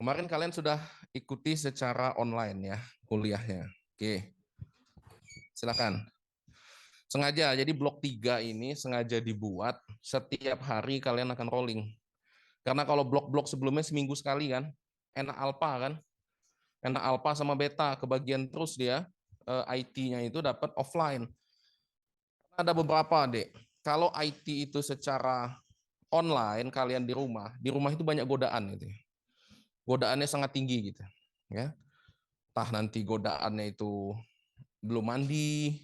Kemarin kalian sudah ikuti secara online ya kuliahnya. Oke, silakan. Sengaja, jadi blok 3 ini sengaja dibuat setiap hari kalian akan rolling. Karena kalau blok-blok sebelumnya seminggu sekali kan, enak alpha kan, enak alpha sama beta, kebagian terus dia, IT-nya itu dapat offline. Ada beberapa, Dek. Kalau IT itu secara online, kalian di rumah itu banyak godaan gitu ya. Godaannya sangat tinggi gitu. Ya. Entah nanti godaannya itu belum mandi,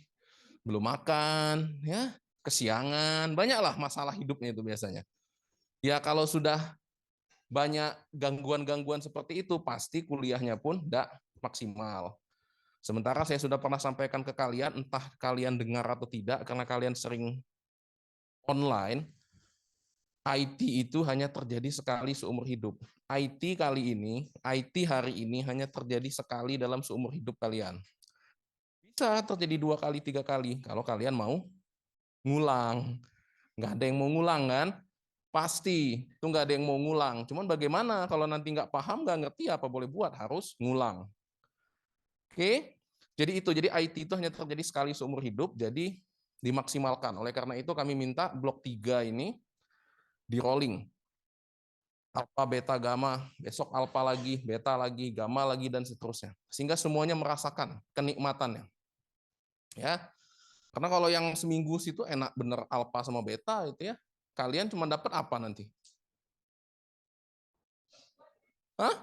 belum makan, ya, kesiangan, banyaklah masalah hidupnya itu biasanya. Ya kalau sudah banyak gangguan-gangguan seperti itu, pasti kuliahnya pun tidak maksimal. Sementara saya sudah pernah sampaikan ke kalian, entah kalian dengar atau tidak, karena kalian sering online, IT itu hanya terjadi sekali seumur hidup. IT hari ini hanya terjadi sekali dalam seumur hidup kalian. Bisa terjadi 2 kali, 3 kali, kalau kalian mau ngulang. Nggak ada yang mau ngulang kan? Pasti, itu nggak ada yang mau ngulang. Cuman bagaimana kalau nanti nggak paham, nggak ngerti apa boleh buat, harus ngulang. Oke? Jadi IT itu hanya terjadi sekali seumur hidup, jadi dimaksimalkan. Oleh karena itu kami minta blok 3 ini di rolling. Alpha, beta, gamma, besok alpha lagi, beta lagi, gamma lagi, dan seterusnya. Sehingga semuanya merasakan kenikmatannya. Ya, karena kalau yang seminggu situ enak bener alpha sama beta itu ya, kalian cuma dapat apa nanti? Hah?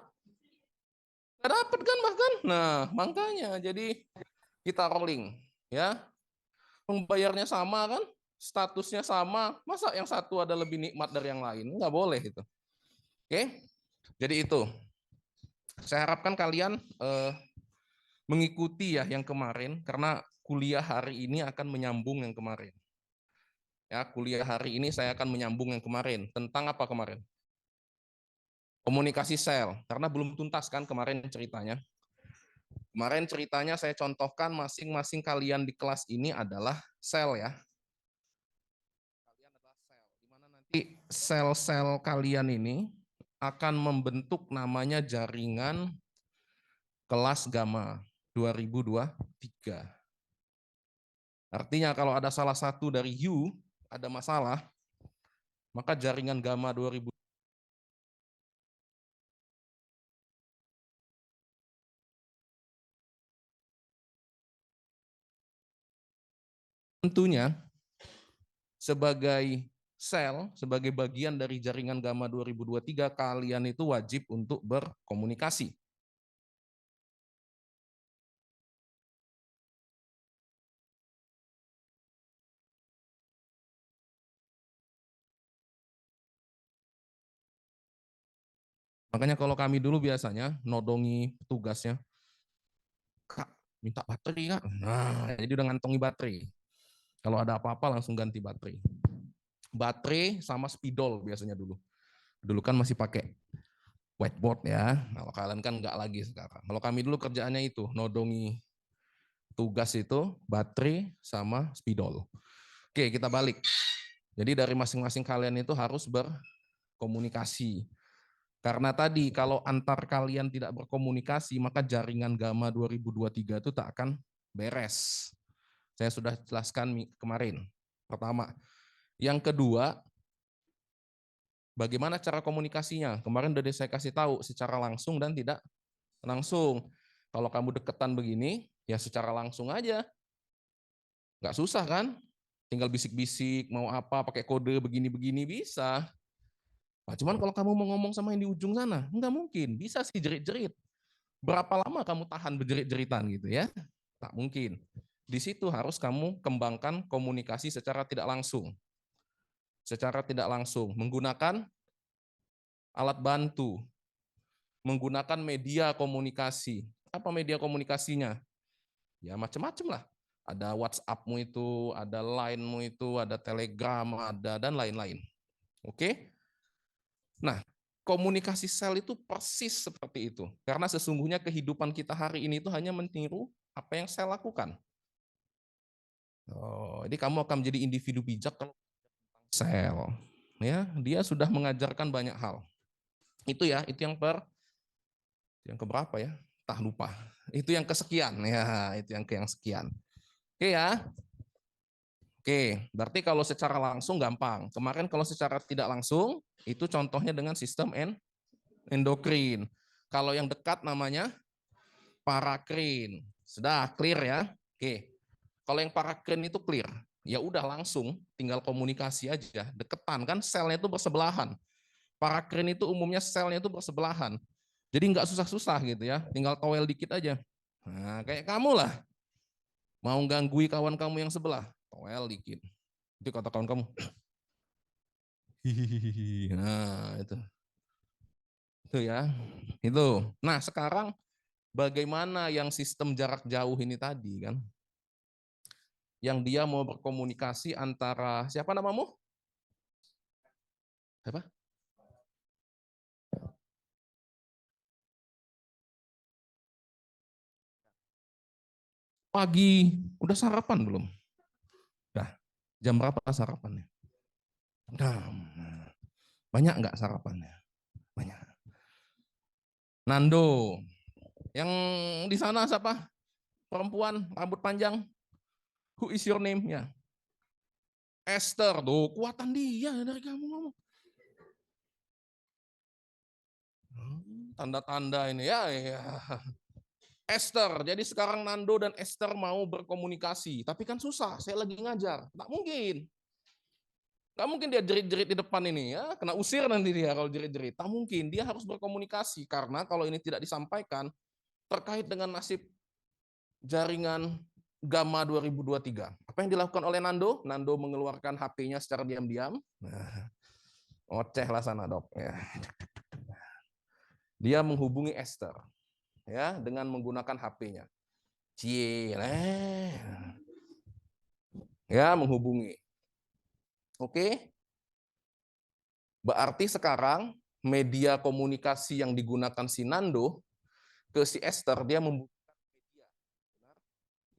Nggak dapat kan bahkan. Nah, makanya jadi kita rolling ya. Pembayarnya sama kan? Statusnya sama. Masa yang satu ada lebih nikmat dari yang lain? Nggak boleh itu. Oke? Jadi itu. Saya harapkan kalian mengikuti ya yang kemarin karena kuliah hari ini akan menyambung yang kemarin. Ya, kuliah hari ini saya akan menyambung yang kemarin. Tentang apa kemarin? Komunikasi sel. Karena belum tuntas kan kemarin ceritanya. Kemarin ceritanya saya contohkan masing-masing kalian di kelas ini adalah sel ya. Kalian adalah sel. Di mana nanti sel-sel kalian ini akan membentuk namanya jaringan kelas gamma 2023. Artinya kalau ada salah satu dari you ada masalah, maka jaringan gamma 2000 tentunya sebagai sel, sebagai bagian dari jaringan gamma 2023, kalian itu wajib untuk berkomunikasi. Makanya kalau kami dulu biasanya nodongi petugasnya, Kak, minta baterai Kak. Nah, jadi udah ngantongi baterai. Kalau ada apa-apa langsung ganti baterai. Baterai sama spidol biasanya dulu. Dulu kan masih pakai whiteboard ya. Kalau kalian kan nggak lagi sekarang. Kalau kami dulu kerjaannya itu, nodongi tugas itu, baterai sama spidol. Oke, kita balik. Jadi dari masing-masing kalian itu harus berkomunikasi. Karena tadi kalau antar kalian tidak berkomunikasi, maka jaringan gamma 2023 itu tak akan beres. Saya sudah jelaskan kemarin. Pertama. Yang kedua, bagaimana cara komunikasinya? Kemarin udah saya kasih tahu secara langsung dan tidak langsung. Kalau kamu deketan begini, ya secara langsung aja. Nggak susah kan? Tinggal bisik-bisik, mau apa, pakai kode begini-begini bisa. Nah, cuman kalau kamu mau ngomong sama yang di ujung sana, nggak mungkin. Bisa sih jerit-jerit. Berapa lama kamu tahan berjerit-jeritan gitu ya? Tak mungkin. Di situ harus kamu kembangkan komunikasi secara tidak langsung. Secara tidak langsung, menggunakan alat bantu, menggunakan media komunikasi. Apa media komunikasinya? Ya macam-macam lah. Ada WhatsApp-mu itu, ada Line-mu itu, ada Telegram, ada dan lain-lain. Oke? Nah, komunikasi sel itu persis seperti itu. Karena sesungguhnya kehidupan kita hari ini itu hanya meniru apa yang sel lakukan. Oh, jadi kamu akan menjadi individu bijak kalau sel. Ya, dia sudah mengajarkan banyak hal. Itu ya, itu yang keberapa ya? Tah lupa. Itu yang kesekian ya, itu yang sekian. Oke ya. Oke, berarti kalau secara langsung gampang. Kemarin kalau secara tidak langsung itu contohnya dengan sistem endokrin. Kalau yang dekat namanya parakrin. Sudah clear ya? Oke. Kalau yang parakrin itu clear, ya udah langsung tinggal komunikasi aja. Deketan kan selnya itu bersebelahan. Parakrin itu umumnya selnya itu bersebelahan. Jadi nggak susah-susah gitu ya, tinggal towel dikit aja. Nah, kayak kamu lah, mau gangguin kawan kamu yang sebelah, towel dikit. Itu kata kawan kamu. Hihihi. Nah, itu. Itu ya. Itu. Nah, sekarang bagaimana yang sistem jarak jauh ini tadi kan? Yang dia mau berkomunikasi antara siapa namamu? Siapa? Pagi. Udah sarapan belum? Dah. Jam berapa sarapannya? Nah, banyak nggak sarapannya? Banyak. Nando. Yang di sana siapa? Perempuan, rambut panjang. Who is your name? Ya. Esther. Tuh, kuatan dia dari kamu ngomong. Tanda-tanda ini ya, ya. Esther. Jadi sekarang Nando dan Esther mau berkomunikasi. Tapi kan susah, saya lagi ngajar. Tak mungkin. Nggak mungkin dia jerit-jerit di depan ini ya, kena usir nanti dia kalau jerit-jerit. Tak mungkin, dia harus berkomunikasi karena kalau ini tidak disampaikan terkait dengan nasib jaringan Gamma 2023. Apa yang dilakukan oleh Nando? Nando mengeluarkan HP-nya secara diam-diam. Nah, oceh lah sana dok. Ya. Dia menghubungi Esther ya dengan menggunakan HP-nya. Cile. Ya, menghubungi. Oke. Berarti sekarang media komunikasi yang digunakan si Nando ke si Esther, dia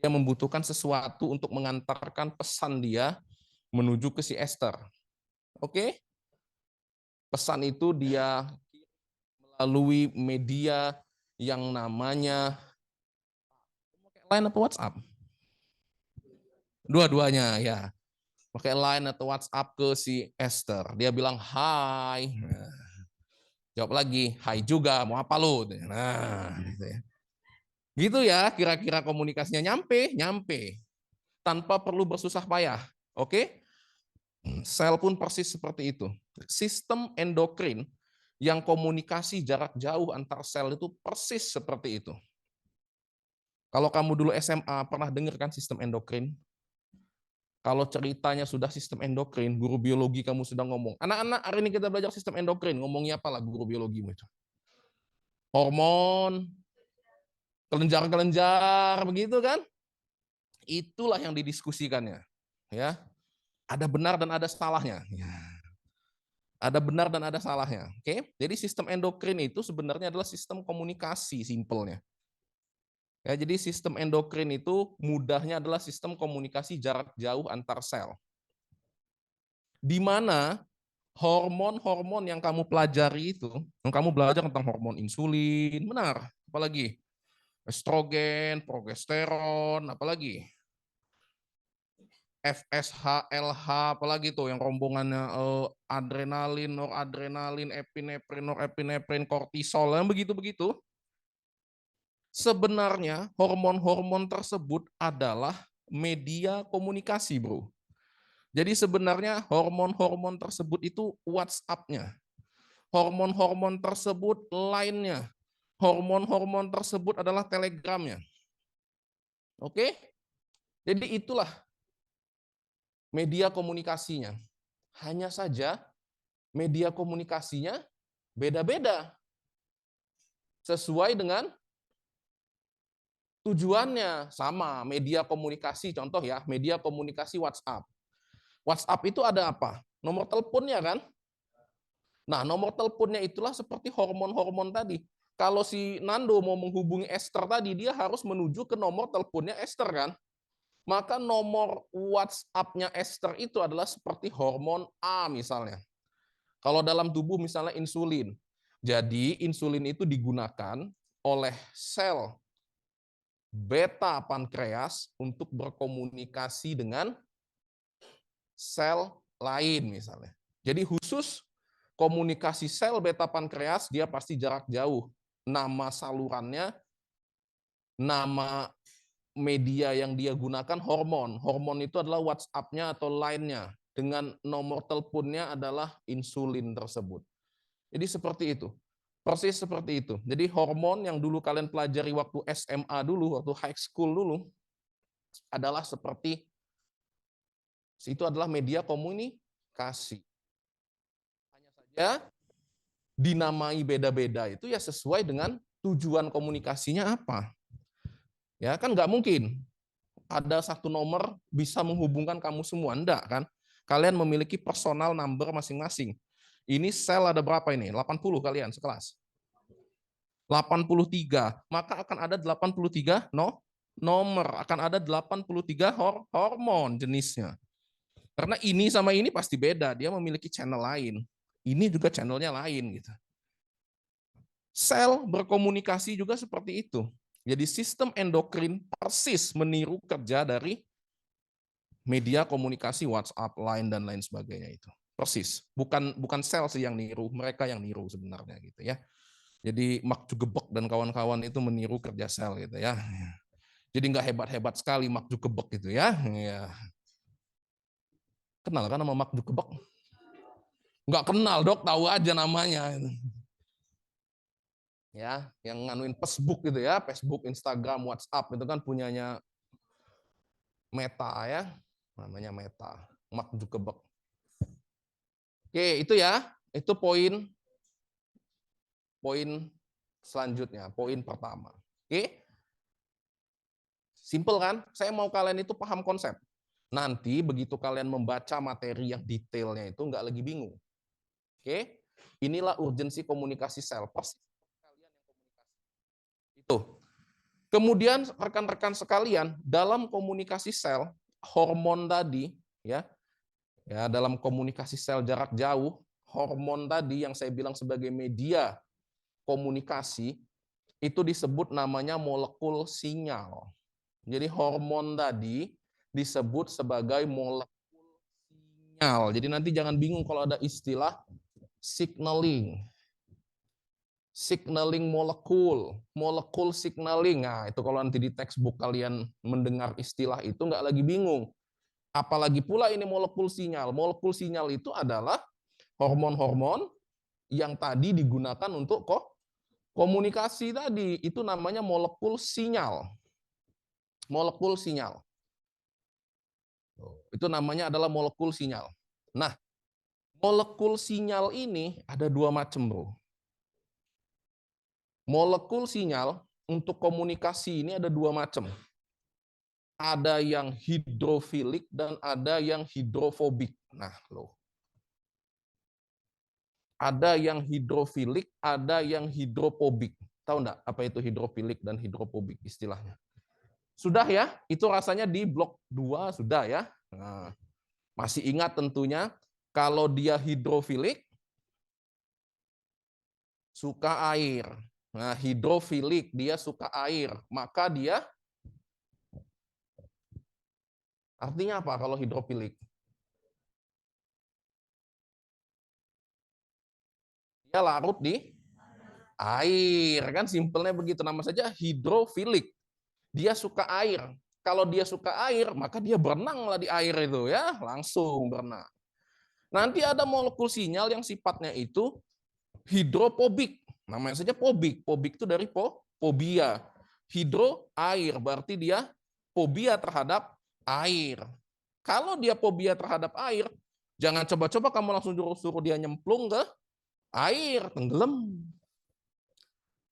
membutuhkan sesuatu untuk mengantarkan pesan dia menuju ke si Esther. Oke? Pesan itu dia melalui media yang namanya Line atau WhatsApp. Dua-duanya ya. Pakai Line atau WhatsApp ke si Esther. Dia bilang, "Hai." Nah, jawab lagi, "Hai juga, mau apa lu?" Nah, gitu ya. Gitu ya, kira-kira komunikasinya nyampe. Tanpa perlu bersusah payah. Oke? Sel pun persis seperti itu. Sistem endokrin yang komunikasi jarak jauh antar sel itu persis seperti itu. Kalau kamu dulu SMA pernah dengar kan sistem endokrin? Kalau ceritanya sudah sistem endokrin, guru biologi kamu sudah ngomong. Anak-anak, hari ini kita belajar sistem endokrin. Ngomongnya apa lah guru biologimu itu? Hormon, kelenjar-kelenjar, begitu kan? Itulah yang didiskusikannya. Ya, ada benar dan ada salahnya. Ya. Ada benar dan ada salahnya. Oke, jadi sistem endokrin itu sebenarnya adalah sistem komunikasi simpelnya. Ya, jadi sistem endokrin itu mudahnya adalah sistem komunikasi jarak jauh antar sel. Di mana hormon-hormon yang kamu pelajari itu, yang kamu belajar tentang hormon insulin, benar, apalagi estrogen, progesteron, apalagi FSH, LH, apalagi tuh yang rombongannya adrenalin, noradrenalin, epinefrin, norepinefrin, kortisol, yang begitu-begitu. Sebenarnya hormon-hormon tersebut adalah media komunikasi, bro. Jadi sebenarnya hormon-hormon tersebut itu WhatsApp-nya. Hormon-hormon tersebut lainnya. Hormon-hormon tersebut adalah telegramnya. Oke? Jadi itulah media komunikasinya. Hanya saja media komunikasinya beda-beda. Sesuai dengan tujuannya. Sama, media komunikasi. Contoh ya, media komunikasi WhatsApp. WhatsApp itu ada apa? Nomor teleponnya kan? Nah, nomor teleponnya itulah seperti hormon-hormon tadi. Kalau si Nando mau menghubungi Esther tadi, dia harus menuju ke nomor teleponnya Esther kan? Maka nomor WhatsApp-nya Esther itu adalah seperti hormon A misalnya. Kalau dalam tubuh misalnya insulin. Jadi insulin itu digunakan oleh sel beta pankreas untuk berkomunikasi dengan sel lain misalnya. Jadi khusus komunikasi sel beta pankreas dia pasti jarak jauh. Nama salurannya, nama media yang dia gunakan hormon. Hormon itu adalah WhatsApp-nya atau Line-nya. Dengan nomor teleponnya adalah insulin tersebut. Jadi seperti itu. Persis seperti itu. Jadi hormon yang dulu kalian pelajari waktu SMA dulu, waktu high school dulu, adalah seperti itu adalah media komunikasi. Hanya saja dinamai beda-beda itu ya sesuai dengan tujuan komunikasinya apa. Ya kan nggak mungkin ada satu nomor bisa menghubungkan kamu semua, enggak kan? Kalian memiliki personal number masing-masing. Ini sel ada berapa ini? 80 kalian sekelas. 83. Maka akan ada 83 nomor, akan ada 83 hormon jenisnya. Karena ini sama ini pasti beda, dia memiliki channel lain. Ini juga channelnya lain gitu. Sel berkomunikasi juga seperti itu. Jadi sistem endokrin persis meniru kerja dari media komunikasi WhatsApp, Line dan lain sebagainya itu. Persis. Bukan sel sih yang niru, mereka yang niru sebenarnya gitu ya. Jadi Mark Zuckerberg dan kawan-kawan itu meniru kerja sel gitu ya. Jadi nggak hebat-hebat sekali Mark Zuckerberg gitu ya. Kenal kan nama Mark Zuckerberg? Nggak kenal dok, tahu aja namanya. Ya, yang nganuin Facebook gitu ya, Facebook, Instagram, WhatsApp itu kan punyanya Meta ya, namanya Meta, Mark Zuckerberg. Oke, itu ya, itu poin selanjutnya, poin pertama. Oke, simple kan? Saya mau kalian itu paham konsep. Nanti begitu kalian membaca materi yang detailnya itu nggak lagi bingung. Oke, inilah urgensi komunikasi sel. Persis kalian yang komunikasi. Itu. Kemudian rekan-rekan sekalian, dalam komunikasi sel, hormon tadi, ya dalam komunikasi sel jarak jauh, hormon tadi yang saya bilang sebagai media komunikasi, itu disebut namanya molekul sinyal. Jadi hormon tadi disebut sebagai molekul sinyal. Jadi nanti jangan bingung kalau ada istilah signaling. Signaling molekul signaling. Nah, itu kalau nanti di textbook kalian mendengar istilah itu nggak lagi bingung. Apalagi pula ini molekul sinyal. Molekul sinyal itu adalah hormon-hormon yang tadi digunakan untuk komunikasi tadi. Itu namanya molekul sinyal. Molekul sinyal. Itu namanya adalah molekul sinyal. Nah, molekul sinyal ini ada dua macam, bro. Molekul sinyal untuk komunikasi ini ada dua macam. Ada yang hidrofilik dan ada yang hidrofobik. Nah, loh. Ada yang hidrofilik, ada yang hidropobik. Tahu enggak apa itu hidrofilik dan hidropobik istilahnya? Sudah ya? Itu rasanya di blok 2 sudah ya. Nah, masih ingat tentunya kalau dia hidrofilik suka air. Nah, hidrofilik dia suka air, maka dia artinya apa kalau hidrofilik? Dia larut di air, kan simpelnya begitu, nama saja hidrofilik. Dia suka air. Kalau dia suka air, maka dia berenanglah di air itu ya, langsung berenang. Nanti ada molekul sinyal yang sifatnya itu hidropobik. Namanya saja pobik. Pobik itu dari fobia. Hidro air, berarti dia fobia terhadap air. Kalau dia fobia terhadap air, jangan coba-coba kamu langsung suruh dia nyemplung ke air, tenggelam.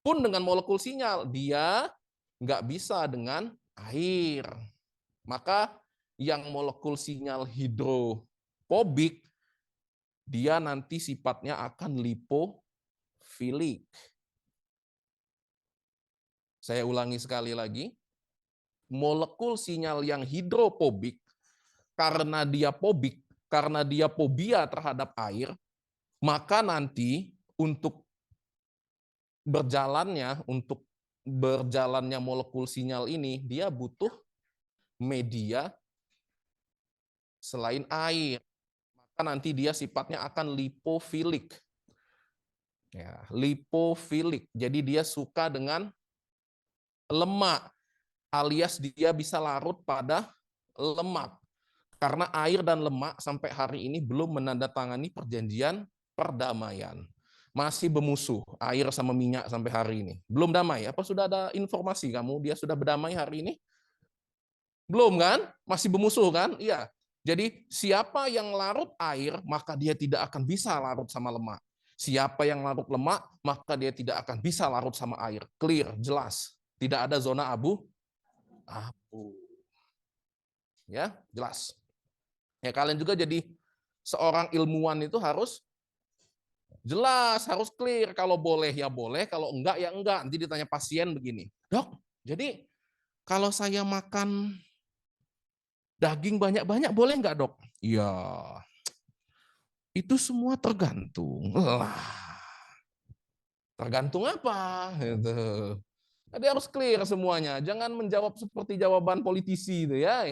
Pun dengan molekul sinyal, dia nggak bisa dengan air. Maka yang molekul sinyal hidropobik, dia nanti sifatnya akan lipofilik. Saya ulangi sekali lagi, molekul sinyal yang hidropobik, karena dia fobik, karena dia fobia terhadap air, Maka nanti untuk berjalannya molekul sinyal ini, dia butuh media selain air. Maka nanti dia sifatnya akan lipofilik. Ya, lipofilik. Jadi dia suka dengan lemak, alias dia bisa larut pada lemak. Karena air dan lemak sampai hari ini belum menandatangani perjanjian perdamaian. Masih bermusuh, air sama minyak sampai hari ini. Belum damai. Apa sudah ada informasi kamu dia sudah berdamai hari ini? Belum kan? Masih bermusuh kan? Iya. Jadi siapa yang larut air, maka dia tidak akan bisa larut sama lemak. Siapa yang larut lemak, maka dia tidak akan bisa larut sama air. Clear, jelas. Tidak ada zona abu. Ya, jelas. Ya, kalian juga jadi seorang ilmuwan itu harus jelas, harus clear. Kalau boleh ya boleh, kalau enggak ya enggak. Nanti ditanya pasien begini, "Dok, jadi kalau saya makan daging banyak-banyak boleh enggak, Dok?" "Iya, itu semua tergantung." Lah, tergantung apa? Gitu. Jadi harus clear semuanya. Jangan menjawab seperti jawaban politisi itu ya.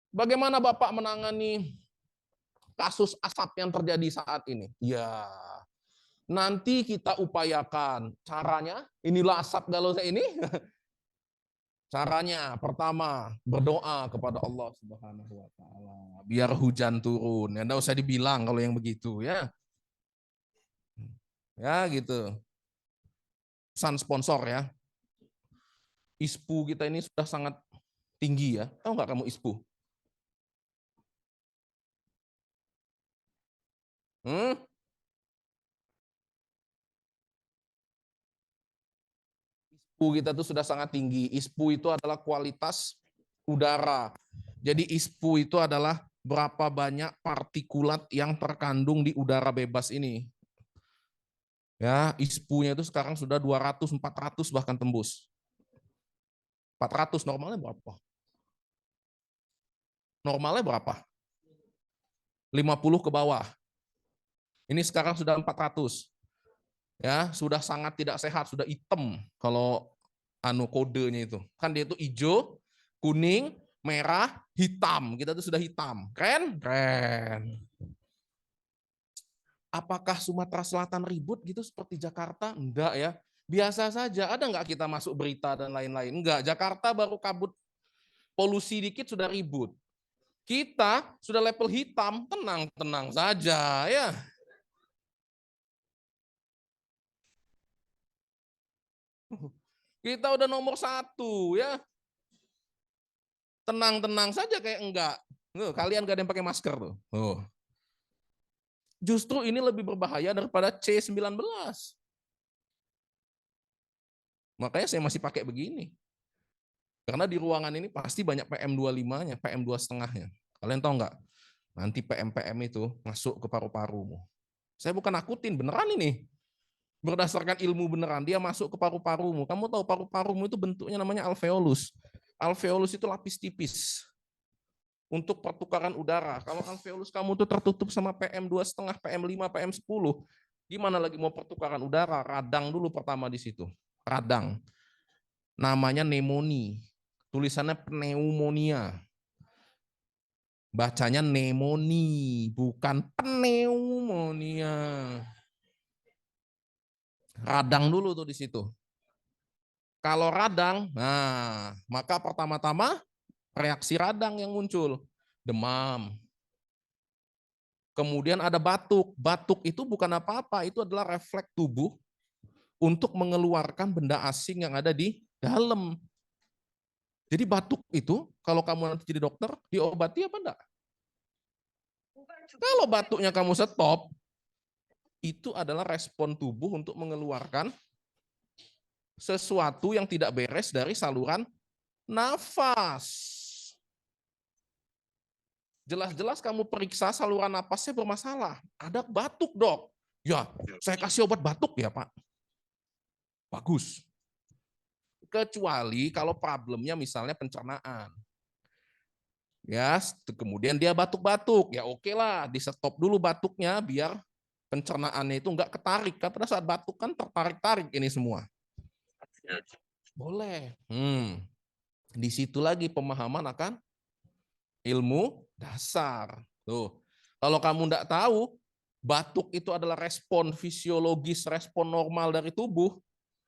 Bagaimana Bapak menangani kasus asap yang terjadi saat ini? Ya, nanti kita upayakan. Caranya, inilah asap galau ini. Caranya, pertama, berdoa kepada Allah Subhanahu wa Ta'ala. Biar hujan turun. Ya, enggak usah dibilang kalau yang begitu ya. Ya, gitu. Pesan sponsor ya. ISPU kita ini sudah sangat tinggi ya. Tahu nggak kamu ISPU? Hmm? ISPU kita tuh sudah sangat tinggi. ISPU itu adalah kualitas udara. Jadi ISPU itu adalah berapa banyak partikulat yang terkandung di udara bebas ini. Ya, ISPU-nya itu sekarang sudah 200, 400 bahkan tembus. 400 normalnya berapa? Normalnya berapa? 50 ke bawah. Ini sekarang sudah 400. Ya, sudah sangat tidak sehat, sudah hitam kalau kodenya itu. Kan dia itu hijau, kuning, merah, hitam. Kita tuh sudah hitam. Keren? Keren. Apakah Sumatera Selatan ribut gitu seperti Jakarta? Enggak ya. Biasa saja. Ada nggak kita masuk berita dan lain-lain? Enggak. Jakarta baru kabut polusi dikit sudah ribut. Kita sudah level hitam, tenang-tenang saja ya. Kita udah nomor 1 ya. Tenang-tenang saja kayak enggak. Kalian gak ada yang pakai masker tuh. Justru ini lebih berbahaya daripada C19. Makanya saya masih pakai begini. Karena di ruangan ini pasti banyak PM25-nya, PM2,5-nya. Kalian tahu nggak? Nanti PM-PM itu masuk ke paru-parumu. Saya bukan nakutin, beneran ini. Berdasarkan ilmu beneran, dia masuk ke paru-parumu. Kamu tahu paru-parumu itu bentuknya namanya alveolus. Alveolus itu lapis tipis untuk pertukaran udara. Kalau alveolus kamu tuh tertutup sama PM2,5, PM5, PM10, gimana lagi mau pertukaran udara? Radang dulu pertama di situ. Radang. Namanya pneumonia. Tulisannya pneumonia. Bacanya pneumonia, bukan pneumonia. Radang dulu tuh di situ. Kalau radang, nah, maka pertama-tama reaksi radang yang muncul. Demam. Kemudian ada batuk. Batuk itu bukan apa-apa, itu adalah refleks tubuh untuk mengeluarkan benda asing yang ada di dalam. Jadi batuk itu, kalau kamu nanti jadi dokter, diobati apa enggak? Kalau batuknya kamu stop, itu adalah respon tubuh untuk mengeluarkan sesuatu yang tidak beres dari saluran nafas. Jelas-jelas kamu periksa saluran nafasnya bermasalah. Ada batuk, Dok. Ya, saya kasih obat batuk ya, Pak. Bagus. Kecuali kalau problemnya misalnya pencernaan. Ya, kemudian dia batuk-batuk. Ya oke lah, di stop dulu batuknya biar pencernaannya itu enggak ketarik. Kan pada saat batuk kan tertarik-tarik ini semua. Boleh. Di situ lagi pemahaman akan ilmu dasar. Tuh. Kalau kamu enggak tahu, batuk itu adalah respon fisiologis, respon normal dari tubuh,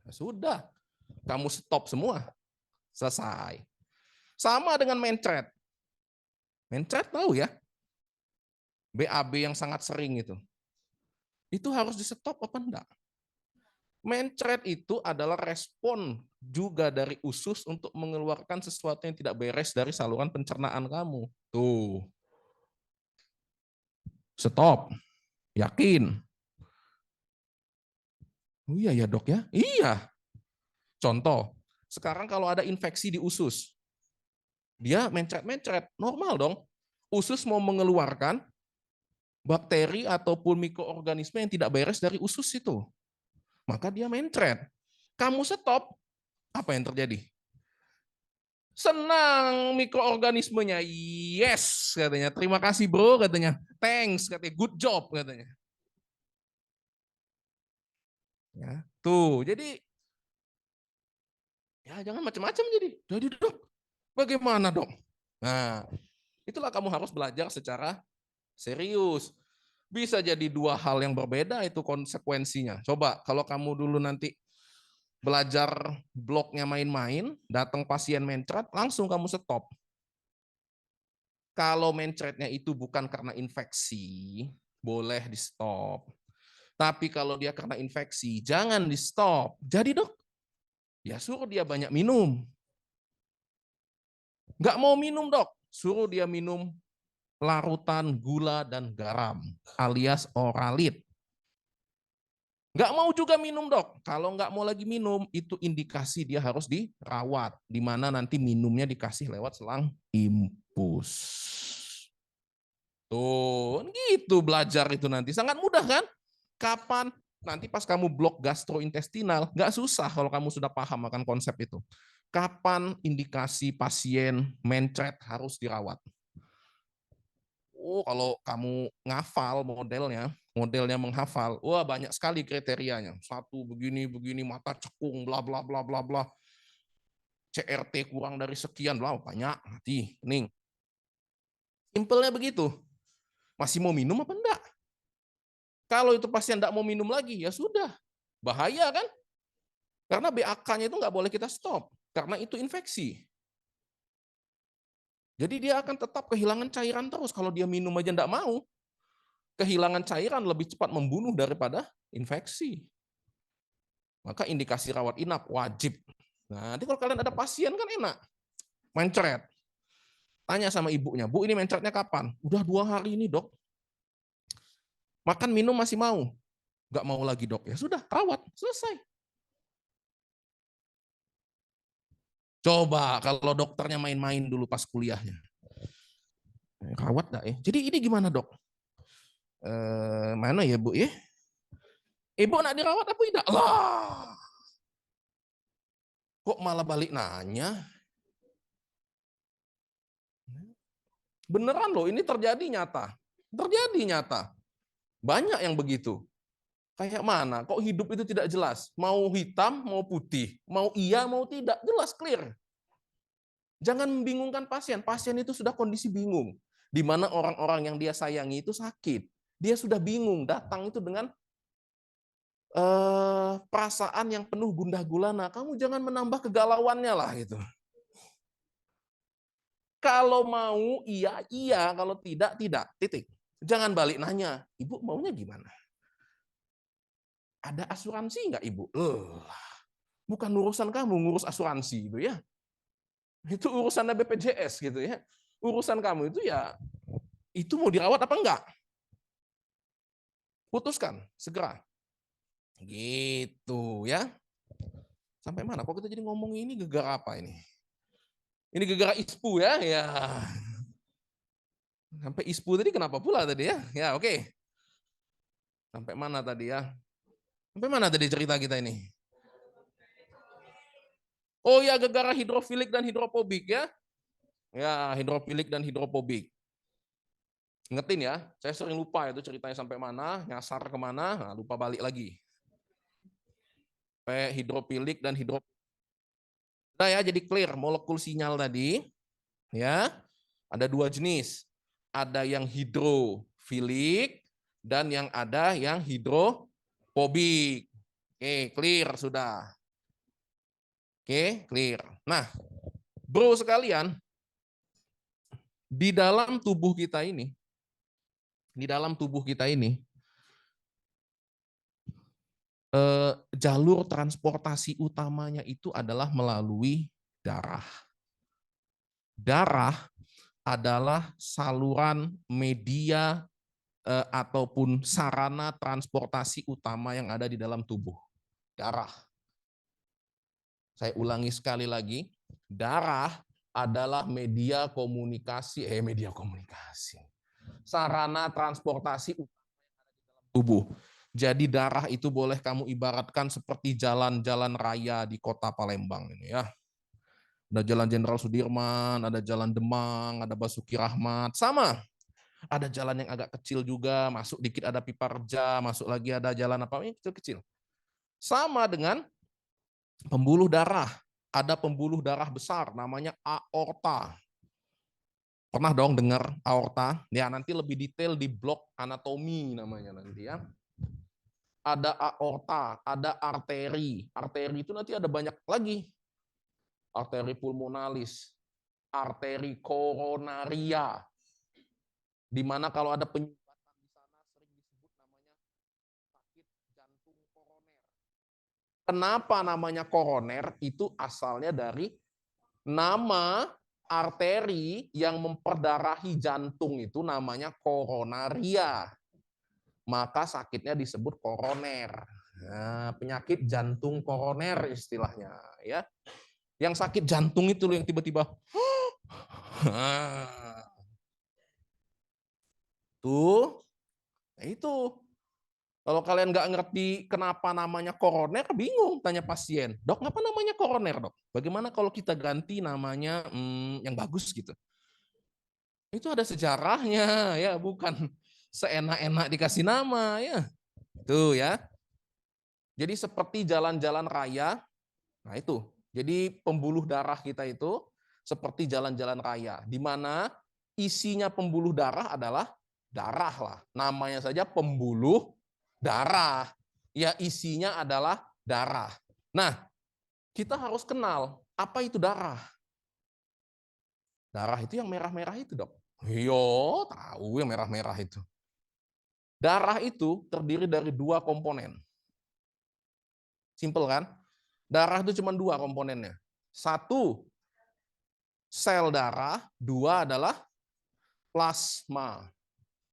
ya sudah, kamu stop semua. Selesai. Sama dengan mencret. Mencret tahu ya? BAB yang sangat sering itu. Itu harus di stop apa enggak? Mencret itu adalah respon juga dari usus untuk mengeluarkan sesuatu yang tidak beres dari saluran pencernaan kamu. Tuh. Stop. Yakin. Oh iya ya dok ya? Iya. Contoh, sekarang kalau ada infeksi di usus, dia mencret-mencret, normal dong. Usus mau mengeluarkan bakteri ataupun mikroorganisme yang tidak beres dari usus itu. Maka dia mencret. Kamu stop, apa yang terjadi? Senang mikroorganismenya. Yes, katanya. Terima kasih bro, katanya. Thanks, katanya. Good job, katanya. Ya, tuh, jadi ya jangan macam-macam jadi. Jadi dok, bagaimana dok? Nah, itulah kamu harus belajar secara serius. Bisa jadi dua hal yang berbeda itu konsekuensinya. Coba kalau kamu dulu nanti belajar bloknya main-main, datang pasien mencret, langsung kamu stop. Kalau mencretnya itu bukan karena infeksi, boleh di stop. Tapi kalau dia karena infeksi, jangan di stop. Jadi dok, ya suruh dia banyak minum. Nggak mau minum dok, suruh dia minum larutan gula dan garam alias oralit. Nggak mau juga minum dok. Kalau nggak mau lagi minum, itu indikasi dia harus dirawat. Di mana nanti minumnya dikasih lewat selang infus. Tuh, gitu belajar itu nanti. Sangat mudah kan? Kapan? Nanti pas kamu blok gastrointestinal, nggak susah kalau kamu sudah paham akan konsep itu. Kapan indikasi pasien mencret harus dirawat? Oh, kalau kamu ngafal modelnya menghafal, wah banyak sekali kriterianya. Satu begini, mata cekung, bla bla bla bla bla. CRT kurang dari sekian, bla banyak, mati, kening. Simpelnya begitu. Masih mau minum apa enggak? Kalau itu pasien enggak mau minum lagi, ya sudah. Bahaya kan? Karena BAK-nya itu enggak boleh kita stop. Karena itu infeksi. Jadi dia akan tetap kehilangan cairan terus. Kalau dia minum aja enggak mau, kehilangan cairan lebih cepat membunuh daripada infeksi. Maka indikasi rawat inap wajib. Nah, nanti kalau kalian ada pasien kan enak. Mencret. Tanya sama ibunya, Bu ini mencretnya kapan? Udah 2 hari ini dok. Makan minum masih mau? Nggak mau lagi dok. Ya sudah, rawat. Selesai. Coba kalau dokternya main-main dulu pas kuliahnya. Rawat nggak ya? Jadi ini gimana dok? Mana ya Bu ya? Ibu nak dirawat apa tidak? Lah, kok malah balik nanya? Beneran loh, ini terjadi nyata. Terjadi nyata. Banyak yang begitu. Kayak mana? Kok hidup itu tidak jelas? Mau hitam, mau putih. Mau iya, mau tidak. Jelas, clear. Jangan membingungkan pasien. Pasien itu sudah kondisi bingung. Di mana orang-orang yang dia sayangi itu sakit. Dia sudah bingung. Datang itu dengan perasaan yang penuh gundah gulana. Kamu jangan menambah kegalauannya lah gitu. Kalau mau iya iya, kalau tidak tidak. Titik. Jangan balik nanya, ibu maunya gimana? Ada asuransi nggak ibu? Bukan urusan kamu ngurus asuransi itu ya. Itu urusannya BPJS gitu ya. Urusan kamu itu ya itu mau dirawat apa enggak? Putuskan segera. Gitu ya. Sampai mana? Kok kita jadi ngomong ini gegara apa ini? Ini gegara ISPU ya. Ya. Sampai ISPU tadi kenapa pula tadi ya? Ya oke. Sampai mana tadi ya? Sampai mana tadi cerita kita ini? Oh ya, gegara hidrofilik dan hidropobik ya. Ya, hidrofilik dan hidrofobik. Ingetin ya, saya sering lupa itu ceritanya sampai mana, nyasar kemana, nah, lupa balik lagi. Hidrofilik dan hidrofobik. Nah ya, jadi clear molekul sinyal tadi, ya ada dua jenis, ada yang hidrofilik dan yang ada yang hidrofobik. Oke, clear sudah. Oke, clear. Nah, bro sekalian, di dalam tubuh kita ini, jalur transportasi utamanya itu adalah melalui darah. Darah adalah saluran media ataupun sarana transportasi utama yang ada di dalam tubuh. Darah. Saya ulangi sekali lagi, darah adalah media komunikasi, sarana transportasi tubuh. Jadi darah itu boleh kamu ibaratkan seperti jalan-jalan raya di kota Palembang ini ya. Ada Jalan Jenderal Sudirman, ada Jalan Demang, ada Basuki Rahmat, sama. Ada jalan yang agak kecil juga, masuk dikit ada Piparja, masuk lagi ada jalan apa ini kecil-kecil. Sama dengan pembuluh darah. Ada pembuluh darah besar namanya aorta. Pernah dong dengar aorta? Ya nanti lebih detail di blok anatomi namanya nanti ya. Ada aorta, ada arteri. Arteri itu nanti ada banyak lagi. Arteri pulmonalis, arteri koronaria. Di mana kalau ada penyumbatan di sana sering disebut namanya sakit jantung koroner. Kenapa namanya koroner? Itu asalnya dari nama arteri yang memperdarahi jantung itu namanya koronaria. Maka sakitnya disebut koroner. Nah, penyakit jantung koroner istilahnya ya. Yang sakit jantung itu loh yang tiba-tiba tuh itu. Kalau kalian nggak ngerti kenapa namanya koroner, bingung tanya pasien. Dok, kenapa namanya koroner, dok? Bagaimana kalau kita ganti namanya yang bagus gitu? Itu ada sejarahnya, ya bukan seenak-enak dikasih nama, ya. Tuh ya. Jadi seperti jalan-jalan raya, nah itu. Jadi pembuluh darah kita itu seperti jalan-jalan raya, di mana isinya pembuluh darah adalah darah lah. Namanya saja pembuluh darah. Ya isinya adalah darah. Nah, kita harus kenal apa itu darah. Darah itu yang merah-merah itu, dok. Yo, tahu yang merah-merah itu. Darah itu terdiri dari dua komponen. Simple kan? Darah itu cuma dua komponennya. Satu, sel darah. Dua adalah plasma.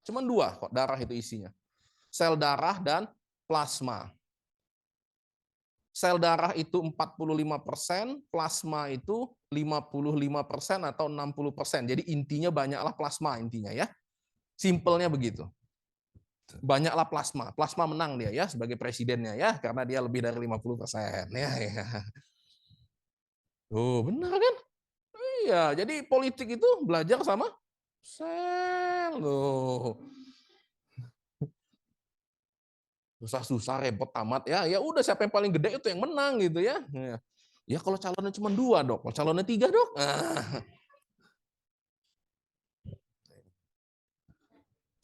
Cuma dua kok darah itu isinya. Sel darah dan plasma. Sel darah itu 45%, plasma itu 55% atau 60%. Jadi intinya banyaklah plasma intinya ya. Simpelnya begitu. Banyaklah plasma. Plasma menang dia ya sebagai presidennya ya karena dia lebih dari 50% ya. Oh, benar kan? Iya, jadi politik itu belajar sama sel loh. Susah-susah repot amat ya. Ya udah siapa yang paling gede itu yang menang gitu ya. Ya kalau calonnya cuma dua, dok. Kalau calonnya tiga, dok.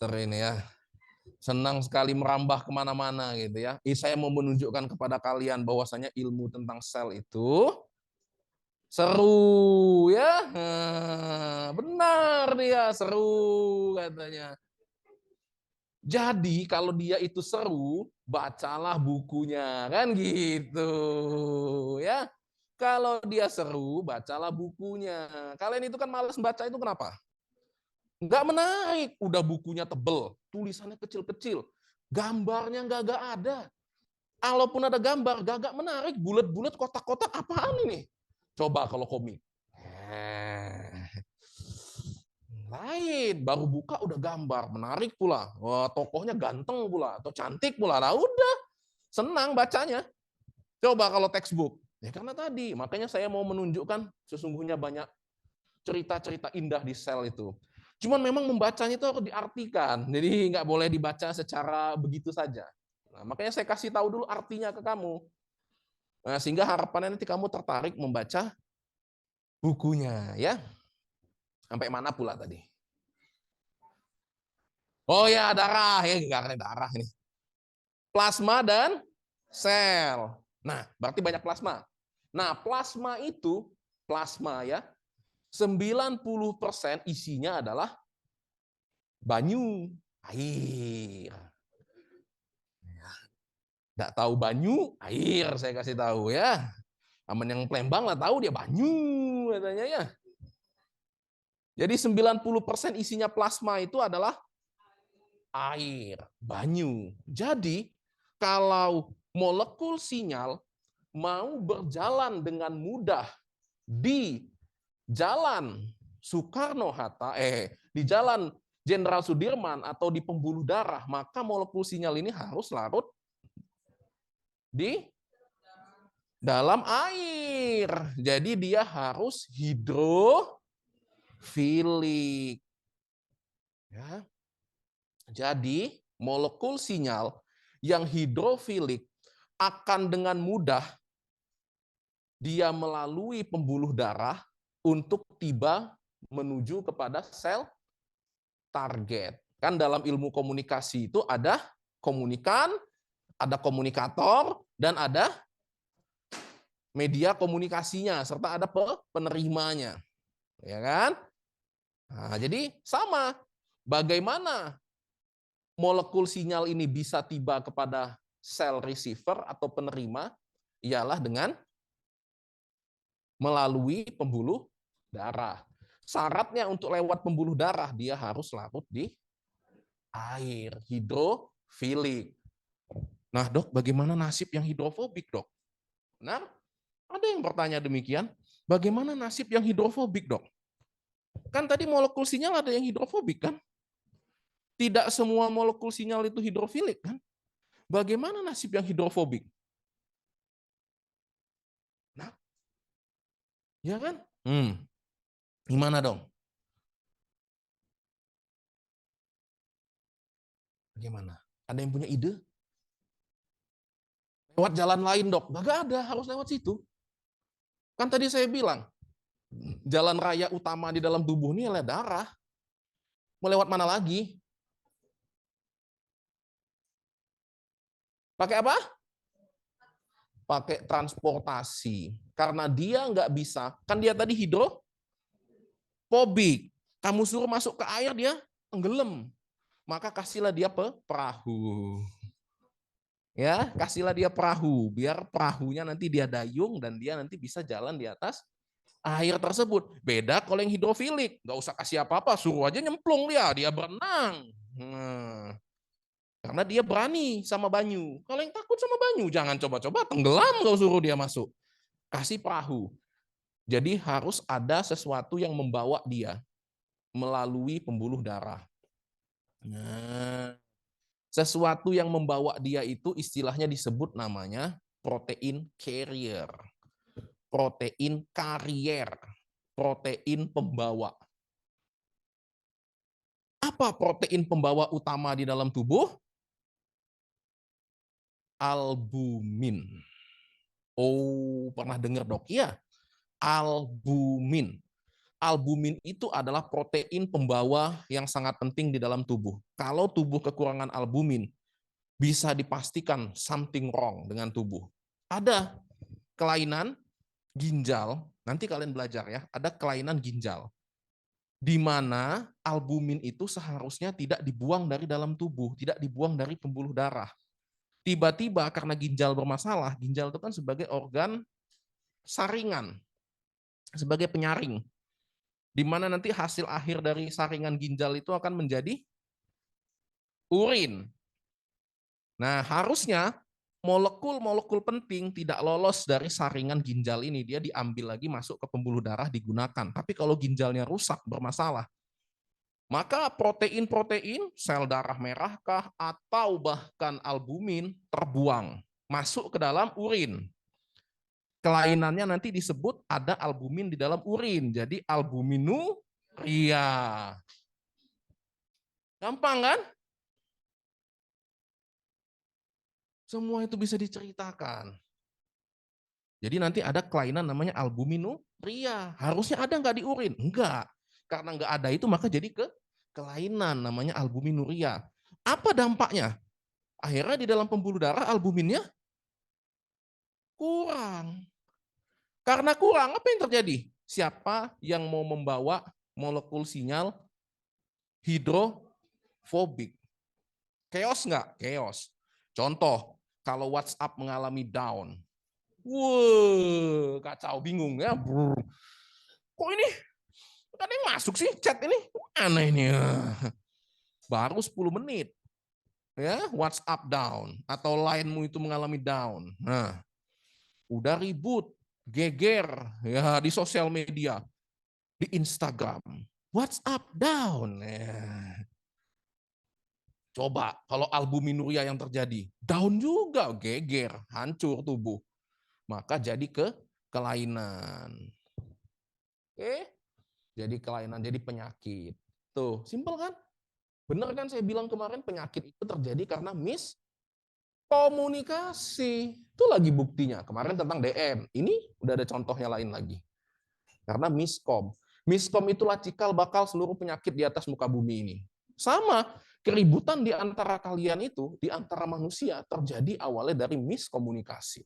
Ini ya. Senang sekali merambah kemana-mana gitu ya. Saya mau menunjukkan kepada kalian bahwasanya ilmu tentang sel itu seru ya. Benar dia seru katanya. Jadi kalau dia itu seru, bacalah bukunya kan gitu ya. Kalau dia seru, bacalah bukunya. Kalian itu kan malas baca itu kenapa? Nggak menarik. Udah bukunya tebel, tulisannya kecil-kecil, gambarnya nggak ada. Kalaupun ada gambar, gak menarik. Bulat-bulat, kotak-kotak, apaan ini? Coba kalau komik. Lain, baru buka udah gambar, menarik pula. Wah, tokohnya ganteng pula, atau cantik pula. Nah udah, senang bacanya. Coba kalau textbook. Ya karena tadi, makanya saya mau menunjukkan sesungguhnya banyak cerita-cerita indah di sel itu. Cuman memang membacanya itu harus diartikan. Jadi nggak boleh dibaca secara begitu saja. Nah, makanya saya kasih tahu dulu artinya ke kamu. Nah, sehingga harapannya nanti kamu tertarik membaca bukunya, ya. Sampai mana pula tadi? Oh ya, darah. Ya, nggak ada darah ini. Plasma dan sel. Nah, berarti banyak plasma. Nah, plasma itu, plasma ya, 90% isinya adalah banyu, air. Nggak tahu banyu, air saya kasih tahu ya. Aman yang Palembang lah tahu dia banyu katanya ya. Jadi 90% isinya plasma itu adalah air, banyu. Jadi kalau molekul sinyal mau berjalan dengan mudah di jalan Soekarno-Hatta, di jalan Jenderal Sudirman atau di pembuluh darah, maka molekul sinyal ini harus larut di dalam air. Jadi dia harus hidrofilik. Ya. Jadi molekul sinyal yang hidrofilik akan dengan mudah dia melalui pembuluh darah untuk tiba menuju kepada sel target. Kan dalam ilmu komunikasi itu ada komunikan, ada komunikator, dan ada media komunikasinya, serta ada penerimanya. Ya kan? Nah, jadi sama. Bagaimana molekul sinyal ini bisa tiba kepada sel receiver atau penerima? Ialah dengan melalui pembuluh darah. Syaratnya untuk lewat pembuluh darah, dia harus larut di air, hidrofilik. Nah, dok, bagaimana nasib yang hidrofobik, dok? Nah, ada yang bertanya demikian. Bagaimana nasib yang hidrofobik, dok? Kan tadi molekul sinyal ada yang hidrofobik, kan? Tidak semua molekul sinyal itu hidrofilik, kan? Bagaimana nasib yang hidrofobik? Nah, ya kan? Gimana dong? Bagaimana? Ada yang punya ide? Lewat jalan lain, dok? Gak ada, harus lewat situ. Kan tadi saya bilang, jalan raya utama di dalam tubuh ini adalah darah. Mau lewat mana lagi? Pakai apa? Pakai transportasi. Karena dia nggak bisa, kan dia tadi hidrofobik. Kamu suruh masuk ke air, dia tenggelam. Maka kasihlah dia perahu. Ya, kasihlah dia perahu, biar perahunya nanti dia dayung dan dia nanti bisa jalan di atas air tersebut. Beda kalau yang hidrofilik, nggak usah kasih apa-apa, suruh aja nyemplung dia berenang. Karena dia berani sama banyu. Kalau yang takut sama banyu, jangan coba-coba tenggelam kalau suruh dia masuk. Kasih perahu. Jadi harus ada sesuatu yang membawa dia melalui pembuluh darah. Nah, sesuatu yang membawa dia itu istilahnya disebut namanya protein carrier. Protein karier. Protein pembawa. Apa protein pembawa utama di dalam tubuh? Albumin. Oh, pernah dengar, dok? Ya, albumin. Albumin itu adalah protein pembawa yang sangat penting di dalam tubuh. Kalau tubuh kekurangan albumin, bisa dipastikan something wrong dengan tubuh. Ada kelainan ginjal, nanti kalian belajar ya, ada kelainan ginjal. Di mana albumin itu seharusnya tidak dibuang dari dalam tubuh, tidak dibuang dari pembuluh darah. Tiba-tiba karena ginjal bermasalah, ginjal itu kan sebagai organ saringan, sebagai penyaring, di mana nanti hasil akhir dari saringan ginjal itu akan menjadi urin. Nah, harusnya molekul-molekul penting tidak lolos dari saringan ginjal ini, dia diambil lagi masuk ke pembuluh darah digunakan. Tapi kalau ginjalnya rusak, bermasalah, maka protein-protein sel darah merahkah atau bahkan albumin terbuang masuk ke dalam urin. Kelainannya nanti disebut ada albumin di dalam urin. Jadi albuminuria. Gampang kan? Semua itu bisa diceritakan. Jadi nanti ada kelainan namanya albuminuria. Harusnya ada nggak di urin? Enggak. Karena nggak ada itu maka jadi kelainan namanya albuminuria. Apa dampaknya? Akhirnya di dalam pembuluh darah albuminnya kurang. Karena kurang, apa yang terjadi? Siapa yang mau membawa molekul sinyal hidrofobik? Chaos nggak? Chaos. Contoh, kalau WhatsApp mengalami down. Wow, kacau, bingung ya. Brr. Kok ini ada yang masuk sih chat ini? Aneh ini. Baru 10 menit. Ya, WhatsApp down atau line-mu itu mengalami down. Nah, udah ribut, geger ya di sosial media, di Instagram. WhatsApp down. Ya. Coba kalau albuminuria yang terjadi, down juga, geger, hancur tubuh. Maka jadi kelainan. Oke? Jadi kelainan, jadi penyakit. Tuh, simpel kan? Bener kan saya bilang kemarin penyakit itu terjadi karena miskomunikasi. Itu lagi buktinya. Kemarin tentang DM. Ini udah ada contohnya lain lagi. Karena miskom. Miskom itulah cikal bakal seluruh penyakit di atas muka bumi ini. Sama, keributan di antara kalian itu, di antara manusia, terjadi awalnya dari miskomunikasi.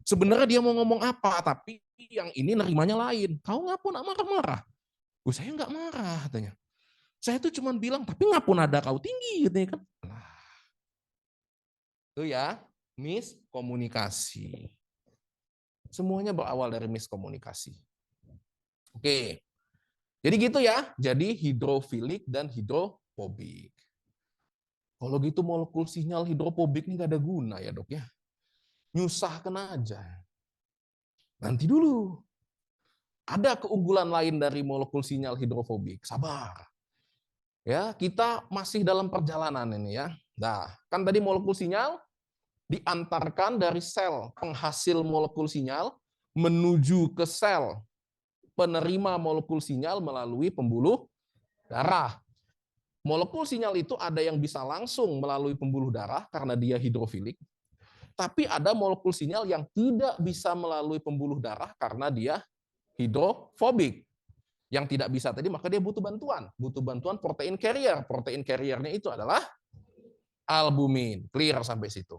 Sebenarnya dia mau ngomong apa, tapi yang ini nerimanya lain. Kau ngapun marah-marah? Saya nggak marah, katanya. Saya tuh cuma bilang, tapi ngapun ada kau tinggi, katanya kan. Nah, itu ya, miskomunikasi. Semuanya berawal dari miskomunikasi. Oke, jadi gitu ya. Jadi hidrofilik dan hidrofobik. Kalau gitu molekul sinyal hidrofobik ini nggak ada guna ya dok ya. Nyusahkan aja. Nanti dulu. Ada keunggulan lain dari molekul sinyal hidrofobik. Sabar. Ya, kita masih dalam perjalanan ini ya. Nah, kan tadi molekul sinyal diantarkan dari sel penghasil molekul sinyal menuju ke sel penerima molekul sinyal melalui pembuluh darah. Molekul sinyal itu ada yang bisa langsung melalui pembuluh darah karena dia hidrofilik, tapi ada molekul sinyal yang tidak bisa melalui pembuluh darah karena dia hidrofobik. Yang tidak bisa tadi maka dia butuh bantuan protein carrier. Protein carriernya itu adalah albumin. Clear sampai situ.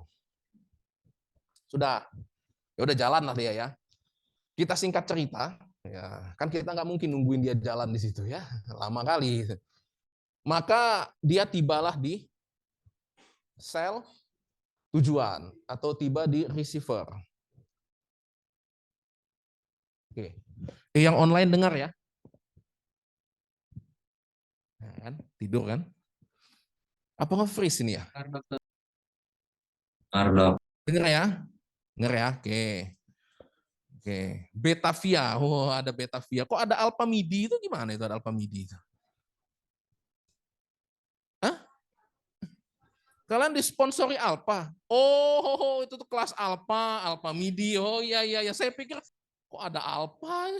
Sudah. Ya udah jalan lah dia ya. Kita singkat cerita, ya kan kita nggak mungkin nungguin dia jalan di situ ya, lama kali. Maka dia tibalah di sel tujuan atau tiba di receiver. Oke, yang online dengar ya. Nah, kan? Tidur kan? Apa nge-freeze ini ya? Dengar ya? Dengar ya? Oke. Oke. Betavia. Oh, ada Betavia. Kok ada Alpha Midi itu gimana itu ada Alpha Midi itu? Hah? Kalian disponsori Alpha. Oh, itu tuh kelas Alpha, Alpha Midi. Oh iya iya ya. Saya pikir kok ada Alpha?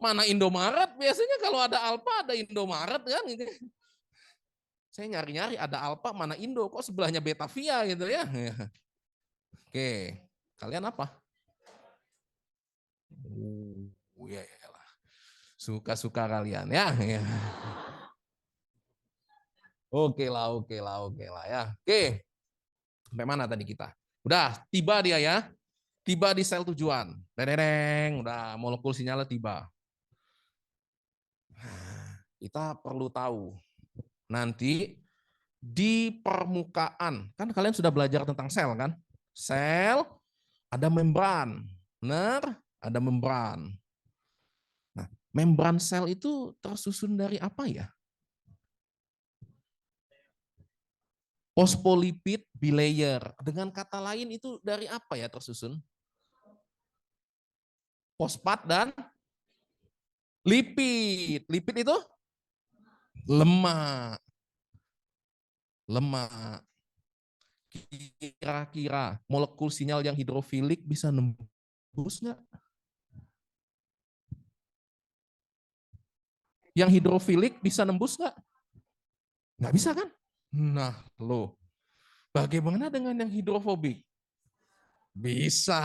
Mana Indomaret? Biasanya kalau ada Alpha ada Indomaret kan gitu. Saya nyari-nyari ada Alpha mana Indo, kok sebelahnya Betavia gitu ya. Oke. Kalian apa? Ya lah. Suka-suka kalian ya. Oke lah, oke lah, oke lah ya. Oke. Sampai mana tadi kita? Udah, tiba dia ya. Tiba di sel tujuan. Dereng, udah molekul sinyalnya tiba. Kita perlu tahu nanti di permukaan, kan kalian sudah belajar tentang sel kan? Sel ada membran. Benar? Ada membran. Nah, membran sel itu tersusun dari apa ya? Fosfolipid bilayer. Dengan kata lain itu dari apa ya tersusun? Fosfat dan lipid. Lipid itu lemak. Lemak. Kira-kira molekul sinyal yang hidrofilik bisa nembus nggak? Yang hidrofilik bisa nembus nggak? Nggak bisa kan? Nah, loh. Bagaimana dengan yang hidrofobik? Bisa.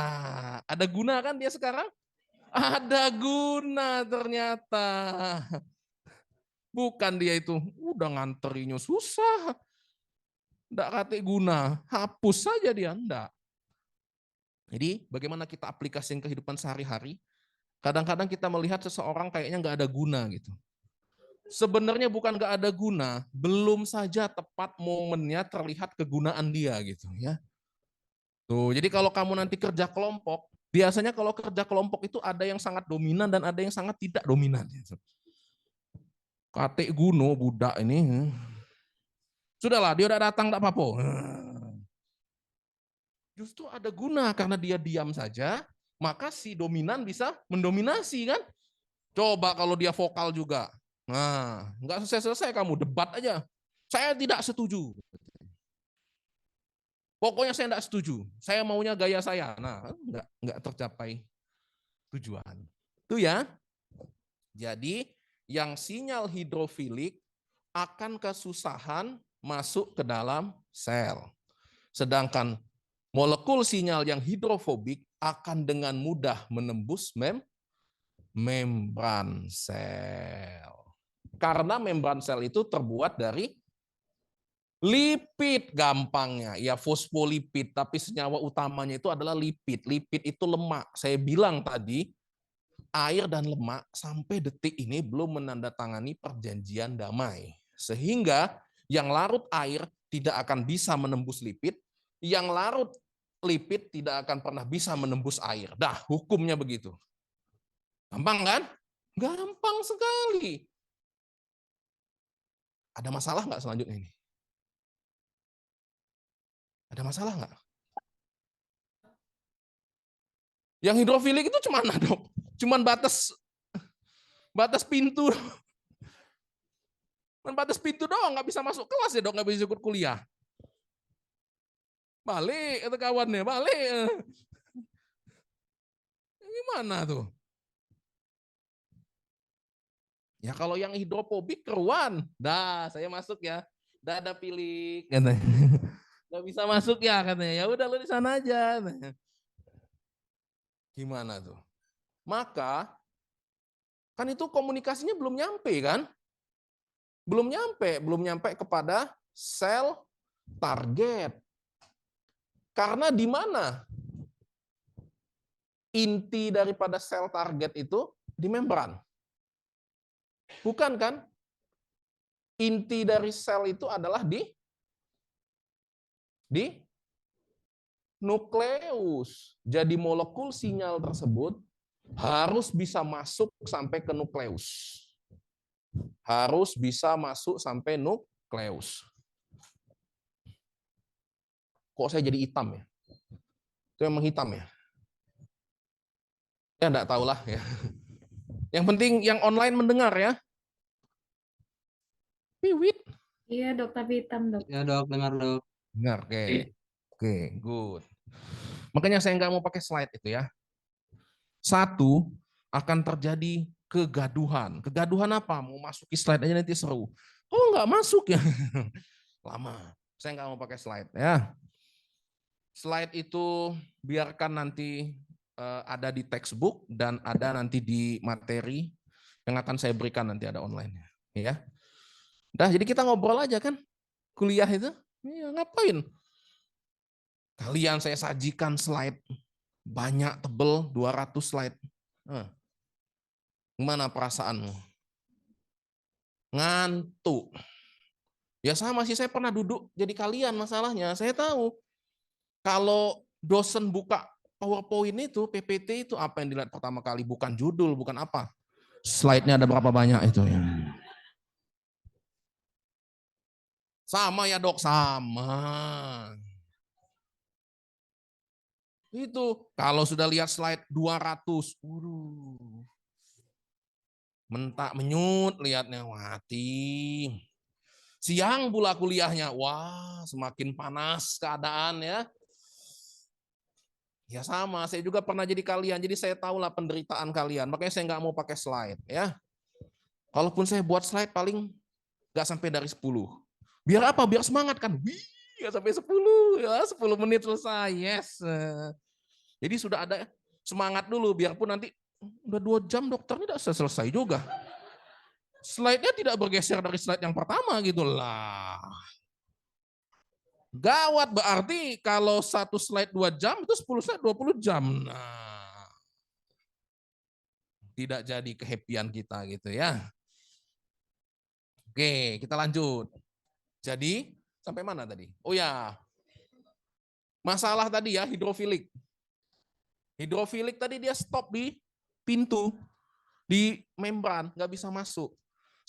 Ada guna kan dia sekarang? Ada guna ternyata. Bukan dia itu, udah nganterinya susah. Nggak kate guna, hapus saja dia. Enggak. Jadi bagaimana kita aplikasikan kehidupan sehari-hari? Kadang-kadang kita melihat seseorang kayaknya nggak ada guna gitu. Sebenarnya bukan nggak ada guna, belum saja tepat momennya terlihat kegunaan dia gitu ya. Tuh, jadi kalau kamu nanti kerja kelompok, biasanya kalau kerja kelompok itu ada yang sangat dominan dan ada yang sangat tidak dominan. Gitu. Kate Guno budak ini, sudahlah dia udah datang tak apa-apa. Justru ada guna karena dia diam saja, maka si dominan bisa mendominasi kan. Coba kalau dia vokal juga. Nah, nggak selesai-selesai kamu debat aja. Saya tidak setuju. Pokoknya saya tidak setuju. Saya maunya gaya saya. Nah, nggak tercapai tujuan. Itu ya. Jadi yang sinyal hidrofilik akan kesusahan masuk ke dalam sel. Sedangkan molekul sinyal yang hidrofobik akan dengan mudah menembus membran sel. Karena membran sel itu terbuat dari lipid gampangnya, ya fosfolipid, tapi senyawa utamanya itu adalah lipid. Lipid itu lemak. Saya bilang tadi, air dan lemak sampai detik ini belum menandatangani perjanjian damai. Sehingga yang larut air tidak akan bisa menembus lipid, yang larut lipid tidak akan pernah bisa menembus air. Dah, hukumnya begitu. Gampang kan? Gampang sekali. Ada masalah nggak selanjutnya ini? Ada masalah nggak? Yang hidrofilik itu cuma mana dok? Cuman batas pintu. Batas pintu doang, nggak bisa masuk kelas ya dok, nggak bisa ikut kuliah. Balik kata kawannya, balik. Gimana tuh? Ya kalau yang hidrofobik keruan. Dah, saya masuk ya. Dah ada pilih katanya. Nggak bisa masuk ya katanya. Ya udah lu di sana aja. Gimana tuh? Maka kan itu komunikasinya belum nyampe kan? Belum nyampe kepada sel target. Karena di mana inti daripada sel target itu? Di membran. Bukan kan? Inti dari sel itu adalah di nukleus. Jadi molekul sinyal tersebut harus bisa masuk sampai ke nukleus. Harus bisa masuk sampai nukleus. Kok saya jadi hitam ya? Itu emang hitam ya? Ya enggak tahulah ya. Yang penting yang online mendengar ya. Piwit. Iya dok, tapi hitam dok. Ya dok, dengar dok. Dengar, oke. Oke, good. Makanya saya nggak mau pakai slide itu ya. Satu, akan terjadi kegaduhan. Kegaduhan apa? Mau masuki slide aja nanti seru. Oh nggak masuk ya. Lama. Saya nggak mau pakai slide ya. Slide itu biarkan nanti ada di textbook dan ada nanti di materi yang akan saya berikan nanti ada online ya. Dah, jadi kita ngobrol aja kan. Kuliah itu. Ya, ngapain? Kalian saya sajikan slide banyak tebel 200 slide. Gimana perasaanmu? Ngantuk. Ya sama sih, saya pernah duduk jadi kalian masalahnya. Saya tahu kalau dosen buka PowerPoint itu, PPT itu apa yang dilihat pertama kali? Bukan judul, bukan apa. Slide-nya ada berapa banyak itu ya. Sama ya dok, sama. Itu kalau sudah lihat slide 200, mentak menyut lihatnya, mati. Siang pula kuliahnya, wah semakin panas keadaan ya. Ya sama, saya juga pernah jadi kalian, jadi saya tahulah penderitaan kalian. Makanya saya nggak mau pakai slide, ya. Kalaupun saya buat slide paling nggak sampai dari 10. Biar apa? Biar semangat kan. Wih, nggak sampai 10, ya 10 menit selesai, yes. Jadi sudah ada semangat dulu, biarpun nanti udah 2 jam dokter ini tidak selesai juga. Slide-nya tidak bergeser dari slide yang pertama gitu lah. Gawat, berarti kalau satu slide 2 jam, itu 10 slide 20 jam. Nah, tidak jadi kehappian kita gitu ya. Oke, kita lanjut. Jadi, sampai mana tadi? Oh ya, masalah tadi ya, hidrofilik. Hidrofilik tadi dia stop di pintu, di membran, nggak bisa masuk.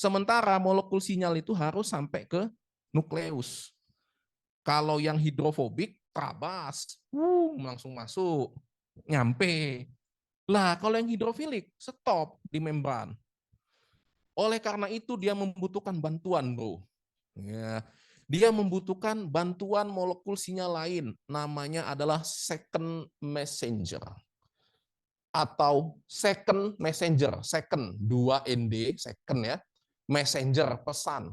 Sementara molekul sinyal itu harus sampai ke nukleus. Kalau yang hidrofobik, terabas, langsung masuk, nyampe. Lah, kalau yang hidrofilik, stop di membran. Oleh karena itu dia membutuhkan bantuan, bro. Ya, dia membutuhkan bantuan molekul sinyal lain, namanya adalah second messenger atau second messenger, second 2ND, second ya, messenger pesan.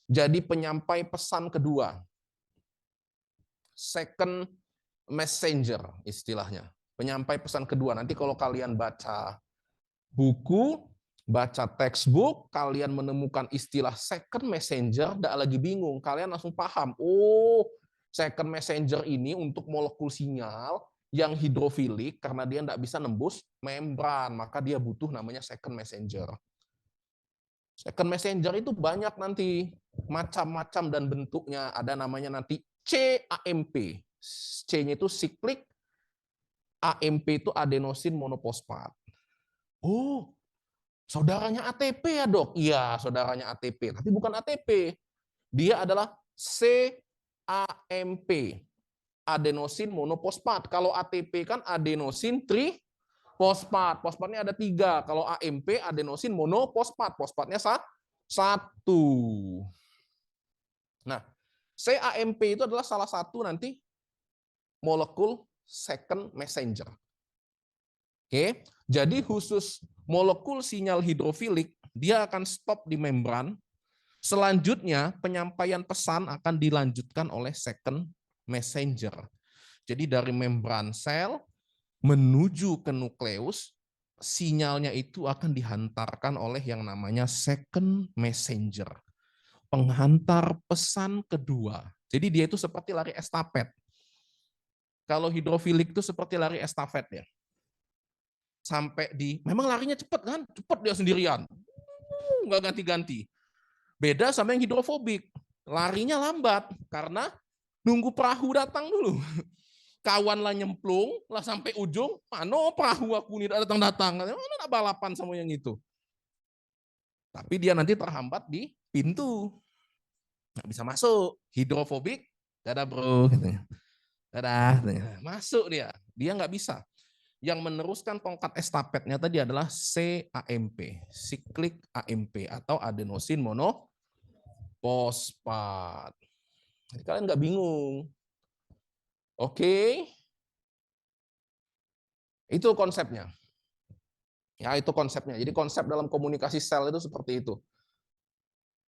Jadi penyampai pesan kedua. Second messenger istilahnya. Penyampai pesan kedua. Nanti kalau kalian baca buku, baca textbook, kalian menemukan istilah second messenger, tidak lagi bingung. Kalian langsung paham. Oh, second messenger ini untuk molekul sinyal yang hidrofilik karena dia tidak bisa nembus membran, maka dia butuh namanya second messenger. Second messenger itu banyak nanti macam-macam dan bentuknya. Ada namanya nanti CAMP. C-nya itu siklik, AMP itu adenosin monoposfat. Oh, saudaranya ATP ya dok? Iya, saudaranya ATP. Tapi bukan ATP. Dia adalah CAMP, adenosin monoposfat. Kalau ATP kan adenosin trifosfat. Fosfatnya ada 3. Kalau AMP adenosin monoposfat. Fosfatnya 1. Nah, CAMP itu adalah salah satu nanti molekul second messenger. Oke, jadi khusus molekul sinyal hidrofilik, dia akan stop di membran. Selanjutnya, penyampaian pesan akan dilanjutkan oleh second messenger. Jadi dari membran sel menuju ke nukleus, sinyalnya itu akan dihantarkan oleh yang namanya second messenger. Penghantar pesan kedua. Jadi dia itu seperti lari estafet. Kalau hidrofilik itu seperti lari estafet ya. Sampai memang larinya cepat kan? Cepat dia sendirian. Nggak ganti-ganti. Beda sama yang hidrofobik. Larinya lambat karena nunggu perahu datang dulu. Kawan lah nyemplung, lah sampai ujung, mana perahu aku ini datang-datang. Mana balapan sama yang itu. Tapi dia nanti terhambat di pintu. Nggak bisa masuk. Hidrofobik, dadah bro. Dadah. Masuk dia. Dia nggak bisa. Yang meneruskan tongkat estafetnya tadi adalah CAMP, siklik AMP atau adenosin monoposfat. Jadi kalian nggak bingung. Oke. Itu konsepnya. Ya, itu konsepnya. Jadi konsep dalam komunikasi sel itu seperti itu.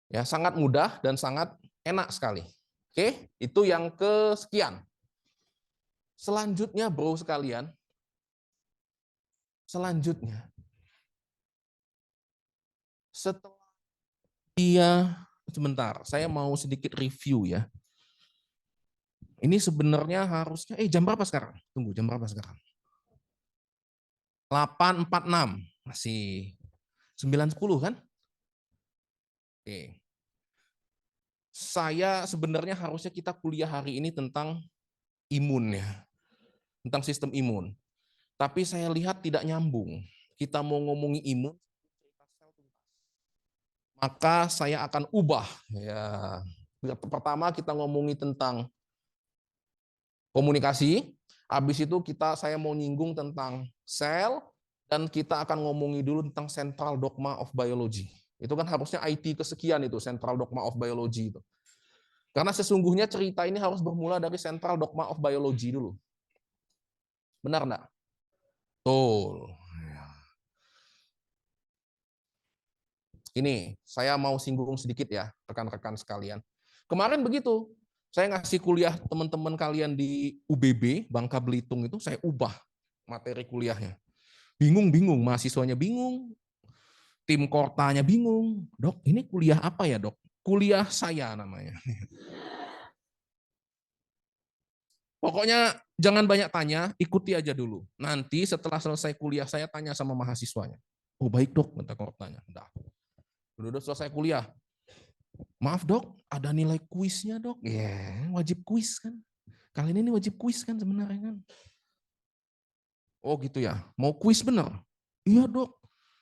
Ya, sangat mudah dan sangat enak sekali. Oke, itu yang kesekian. Selanjutnya, bro sekalian, selanjutnya, setelah dia, sebentar, saya mau sedikit review ya. Ini sebenarnya harusnya, jam berapa sekarang? Tunggu, jam berapa sekarang? 8.46, masih 9.10 kan? Oke. Saya sebenarnya harusnya kita kuliah hari ini tentang imun ya, tentang sistem imun. Tapi saya lihat tidak nyambung. Kita mau ngomongi imun, maka saya akan ubah. Ya, pertama kita ngomongi tentang komunikasi. Habis itu saya mau nyinggung tentang sel, dan kita akan ngomongi dulu tentang central dogma of biology. Itu kan harusnya IT kesekian itu, central dogma of biology itu. Karena sesungguhnya cerita ini harus bermula dari central dogma of biology dulu. Benar enggak? Betul. Ini, saya mau singgung sedikit ya, rekan-rekan sekalian. Kemarin begitu, saya ngasih kuliah teman-teman kalian di UBB, Bangka Belitung itu, saya ubah materi kuliahnya. Bingung-bingung, mahasiswanya bingung, tim kortanya bingung. Dok, ini kuliah apa ya dok? Kuliah saya namanya. Pokoknya jangan banyak tanya, ikuti aja dulu. Nanti setelah selesai kuliah, saya tanya sama mahasiswanya. Oh baik dok, kata kortanya. Udah selesai kuliah. Maaf dok, ada nilai kuisnya dok. Ya, wajib kuis kan. Kalian ini wajib kuis kan sebenarnya kan. Oh gitu ya, mau kuis bener? Iya dok,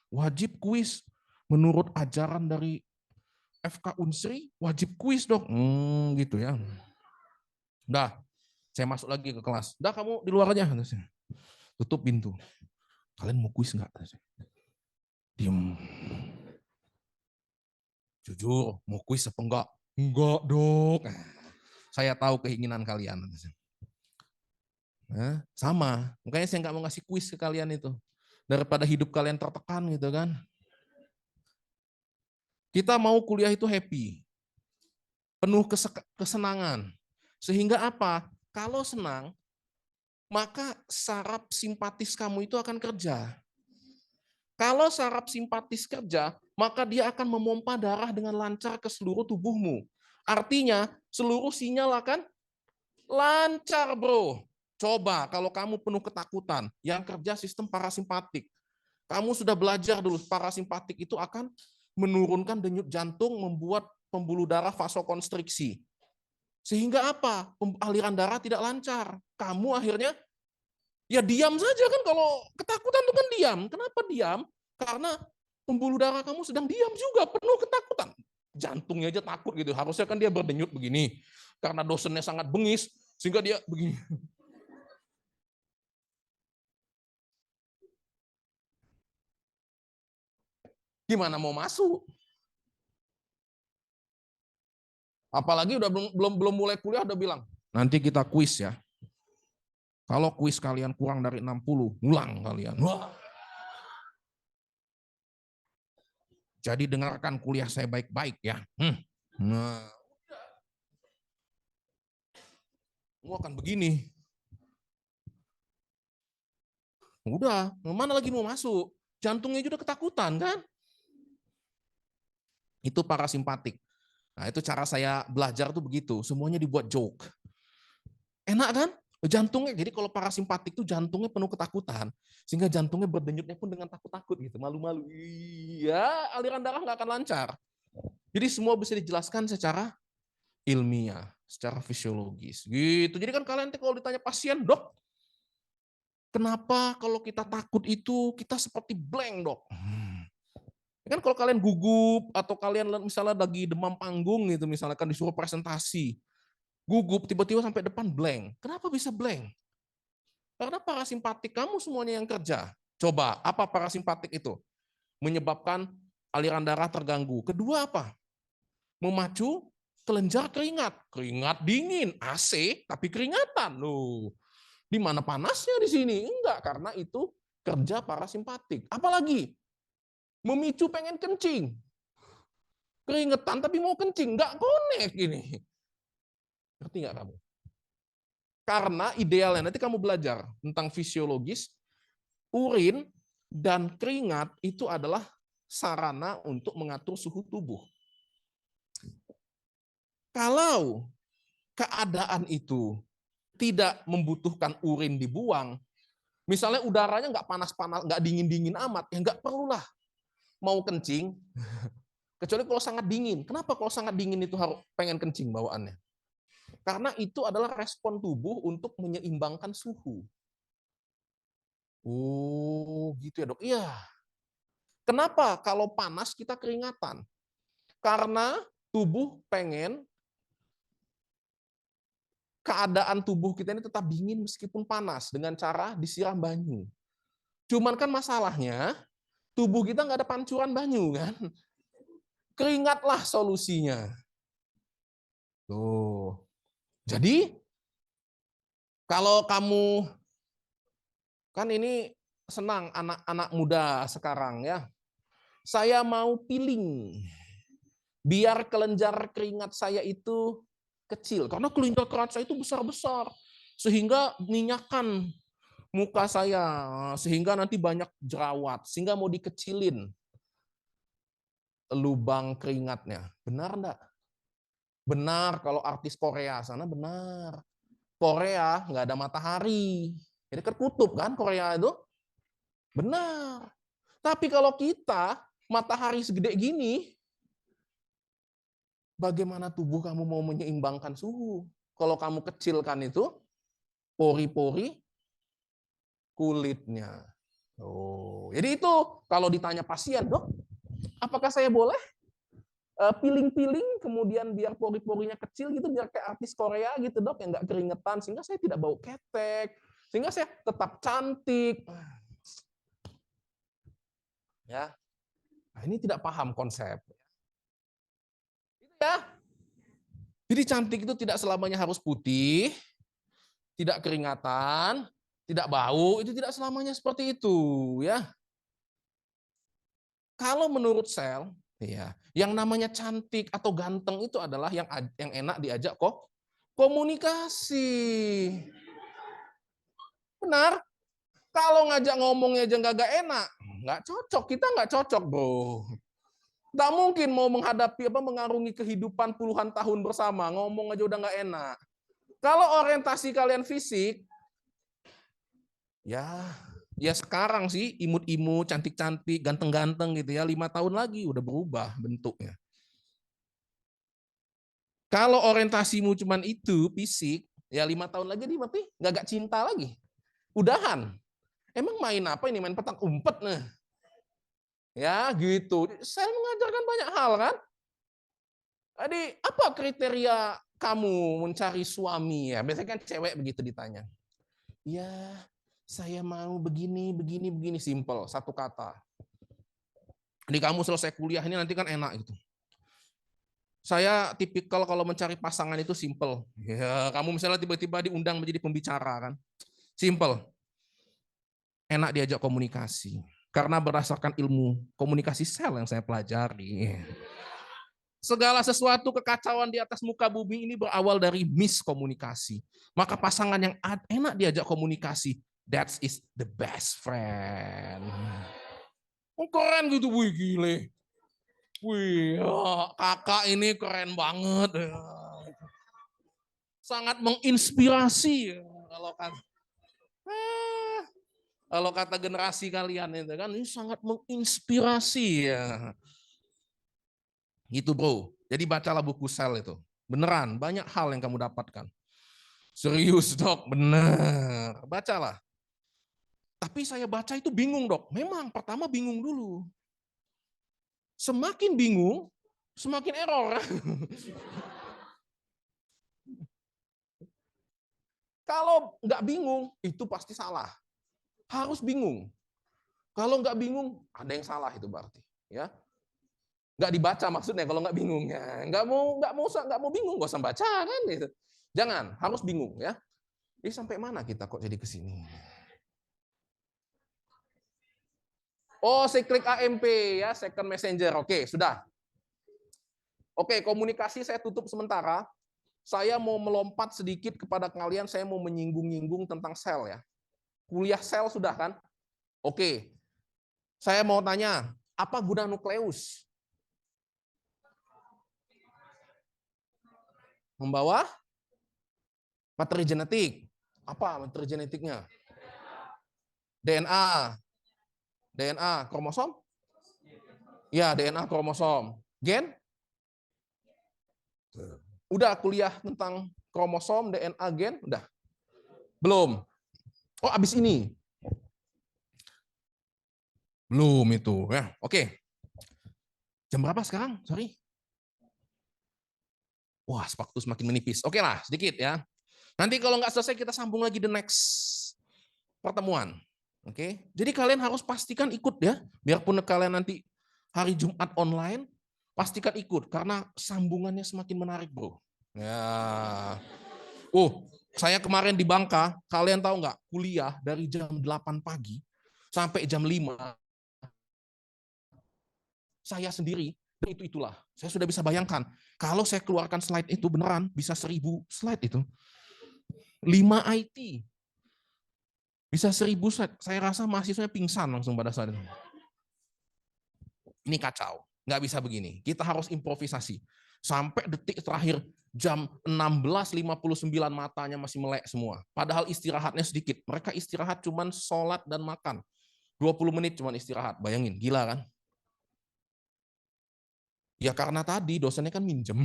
wajib kuis. Menurut ajaran dari FK Unsri, wajib kuis dok. Gitu ya. Udah, saya masuk lagi ke kelas. Udah kamu di luar aja. Tutup pintu. Kalian mau kuis nggak? Diem. Jujur, mau kuis apa enggak? Enggak dok. Saya tahu keinginan kalian. Nah, sama, makanya saya nggak mau ngasih kuis ke kalian itu. Daripada hidup kalian tertekan gitu kan. Kita mau kuliah itu happy, penuh kesenangan. Sehingga apa? Kalau senang, maka saraf simpatis kamu itu akan kerja. Kalau saraf simpatis kerja, maka dia akan memompa darah dengan lancar ke seluruh tubuhmu. Artinya, seluruh sinyal akan lancar, bro. Coba kalau kamu penuh ketakutan, yang kerja sistem parasimpatik. Kamu sudah belajar dulu, parasimpatik itu akan menurunkan denyut jantung, membuat pembuluh darah vasokonstriksi. Sehingga apa? Aliran darah tidak lancar. Kamu akhirnya ya diam saja kan, kalau ketakutan itu kan diam. Kenapa diam? Karena pembuluh darah kamu sedang diam juga, penuh ketakutan. Jantungnya aja takut gitu. Harusnya kan dia berdenyut begini. Karena dosennya sangat bengis, sehingga dia begini. Gimana mau masuk? Apalagi udah belum mulai kuliah udah bilang, nanti kita kuis ya. Kalau kuis kalian kurang dari 60, ngulang kalian. Wah. Jadi dengarkan kuliah saya baik-baik ya. Nah, gua akan begini. Udah, mana lagi mau masuk? Jantungnya juga ketakutan kan? Itu parasimpatik. Nah, itu cara saya belajar tuh begitu. Semuanya dibuat joke. Enak kan? Jantungnya, jadi kalau parasimpatik tuh jantungnya penuh ketakutan. Sehingga jantungnya berdenyutnya pun dengan takut-takut gitu. Malu-malu. Iya, aliran darah nggak akan lancar. Jadi semua bisa dijelaskan secara ilmiah, secara fisiologis. Gitu. Jadi kan kalian kalau ditanya pasien, dok, kenapa kalau kita takut itu kita seperti blank, dok? Kan kalau kalian gugup atau kalian misalnya lagi demam panggung gitu, misalnya kan disuruh presentasi, gugup tiba-tiba sampai depan blank. Kenapa bisa blank? Karena parasimpatik kamu semuanya yang kerja. Coba, apa parasimpatik itu? Menyebabkan aliran darah terganggu. Kedua apa? Memacu kelenjar keringat. Keringat dingin, AC, tapi keringatan. Loh, di mana panasnya di sini? Enggak, karena itu kerja parasimpatik. Apalagi memicu pengen kencing. Keringetan tapi mau kencing, enggak connect ini. Ngerti enggak kamu? Karena idealnya nanti kamu belajar tentang fisiologis, urin dan keringat itu adalah sarana untuk mengatur suhu tubuh. Kalau keadaan itu tidak membutuhkan urin dibuang, misalnya udaranya nggak panas-panas, nggak dingin-dingin amat, ya nggak perlulah mau kencing, kecuali kalau sangat dingin. Kenapa kalau sangat dingin itu harus pengen kencing bawaannya? Karena itu adalah respon tubuh untuk menyeimbangkan suhu. Oh, gitu ya dok. Iya. Kenapa kalau panas kita keringatan? Karena tubuh pengen keadaan tubuh kita ini tetap dingin meskipun panas dengan cara disiram banyu. Cuman kan masalahnya tubuh kita nggak ada pancuran banyu kan. Keringatlah solusinya. Tuh. Jadi kalau kamu Kan ini senang anak-anak muda sekarang ya. Saya mau peeling. Biar kelenjar keringat saya itu kecil. Karena kelenjar keringat saya itu besar-besar. Sehingga minyakan muka saya. Sehingga nanti banyak jerawat. Sehingga mau dikecilin lubang keringatnya. Benar enggak? Benar kalau artis Korea sana benar. Korea nggak ada matahari. Jadi kutub kan Korea itu. Benar. Tapi kalau kita matahari segede gini, bagaimana tubuh kamu mau menyeimbangkan suhu? Kalau kamu kecilkan itu pori-pori kulitnya. Oh, jadi itu kalau ditanya pasien, dok, apakah saya boleh piling-piling kemudian biar pori-porinya kecil gitu, biar kayak artis Korea gitu, dok, yang nggak keringetan, sehingga saya tidak bau ketek, sehingga saya tetap cantik. Ya, nah, ini tidak paham konsep. Ya, jadi cantik itu tidak selamanya harus putih, tidak keringatan, tidak bau, itu tidak selamanya seperti itu, ya. Kalau menurut sel, ya, yang namanya cantik atau ganteng itu adalah yang enak diajak kok komunikasi. Benar? Kalau ngajak ngomongnya aja nggak enak, nggak cocok. Kita nggak cocok, bro. Nggak mungkin mau menghadapi mengarungi kehidupan puluhan tahun bersama, ngomong aja udah nggak enak. Kalau orientasi kalian fisik, ya sekarang sih imut-imut, cantik-cantik, ganteng-ganteng gitu ya. 5 tahun lagi udah berubah bentuknya. Kalau orientasimu cuman itu fisik, ya 5 tahun lagi dia mati nggak cinta lagi. Udahan. Emang main apa ini? Main petak umpet nih. Ya gitu. Saya mengajarkan banyak hal kan. Jadi apa kriteria kamu mencari suami ya? Biasanya kan cewek begitu ditanya. Ya, saya mau begini, begini, begini. Simple, satu kata. Jadi kamu selesai kuliah ini nanti kan enak gitu. Saya tipikal kalau mencari pasangan itu simple. Ya, kamu misalnya tiba-tiba diundang menjadi pembicara kan. Simple. Enak diajak komunikasi. Karena berdasarkan ilmu komunikasi sel yang saya pelajari. Segala sesuatu kekacauan di atas muka bumi ini berawal dari miskomunikasi. Maka pasangan yang enak diajak komunikasi, that is the best friend. Oh, keren gitu, wih gile. Wih, kakak ini keren banget. Sangat menginspirasi kalau kata generasi kalian itu kan, ini sangat menginspirasi ya. Gitu bro. Jadi bacalah buku sel itu. Beneran, banyak hal yang kamu dapatkan. Serius dok, bener. Bacalah. Tapi saya baca itu bingung dok. Memang pertama bingung dulu. Semakin bingung, semakin error. Kalau nggak bingung, itu pasti salah. Harus bingung. Kalau nggak bingung, ada yang salah itu berarti. Ya, nggak dibaca maksudnya kalau nggak bingung ya. Nggak mau bingung, nggak usah baca kan. Gitu. Jangan, harus bingung ya. Ini sampai mana kita kok jadi kesini? Oh, saya klik AMP ya, Second Messenger. Oke, sudah. Oke, komunikasi saya tutup sementara. Saya mau melompat sedikit kepada kalian, saya mau menyinggung-nyinggung tentang sel ya. Kuliah sel sudah kan? Oke. Saya mau tanya, apa guna nukleus? Membawa materi genetik. Apa materi genetiknya? DNA. DNA kromosom? Ya, DNA kromosom. Gen? Udah kuliah tentang kromosom, DNA, gen? Udah. Belum. Oh, abis ini. Belum itu ya. Oke. Jam berapa sekarang? Sorry. Wah, waktu semakin menipis. Oke lah, sedikit ya. Nanti kalau nggak selesai kita sambung lagi the next pertemuan. Oke. Jadi kalian harus pastikan ikut ya. Biarpun kalian nanti hari Jumat online, pastikan ikut karena sambungannya semakin menarik, bro. Ya. Saya kemarin di Bangka, kalian tahu nggak, kuliah dari jam 8 pagi sampai jam 5, saya sendiri, dan itulah. Saya sudah bisa bayangkan, kalau saya keluarkan slide itu beneran, bisa 1000 slide itu. 5 IT. Bisa 1000 slide. Saya rasa mahasiswanya pingsan langsung pada saat itu. Ini kacau. Nggak bisa begini. Kita harus improvisasi. Sampai detik terakhir, jam 16.59 matanya masih melek semua. Padahal istirahatnya sedikit. Mereka istirahat cuman sholat dan makan. 20 menit cuman istirahat. Bayangin, gila kan? Ya karena tadi dosennya kan minjem.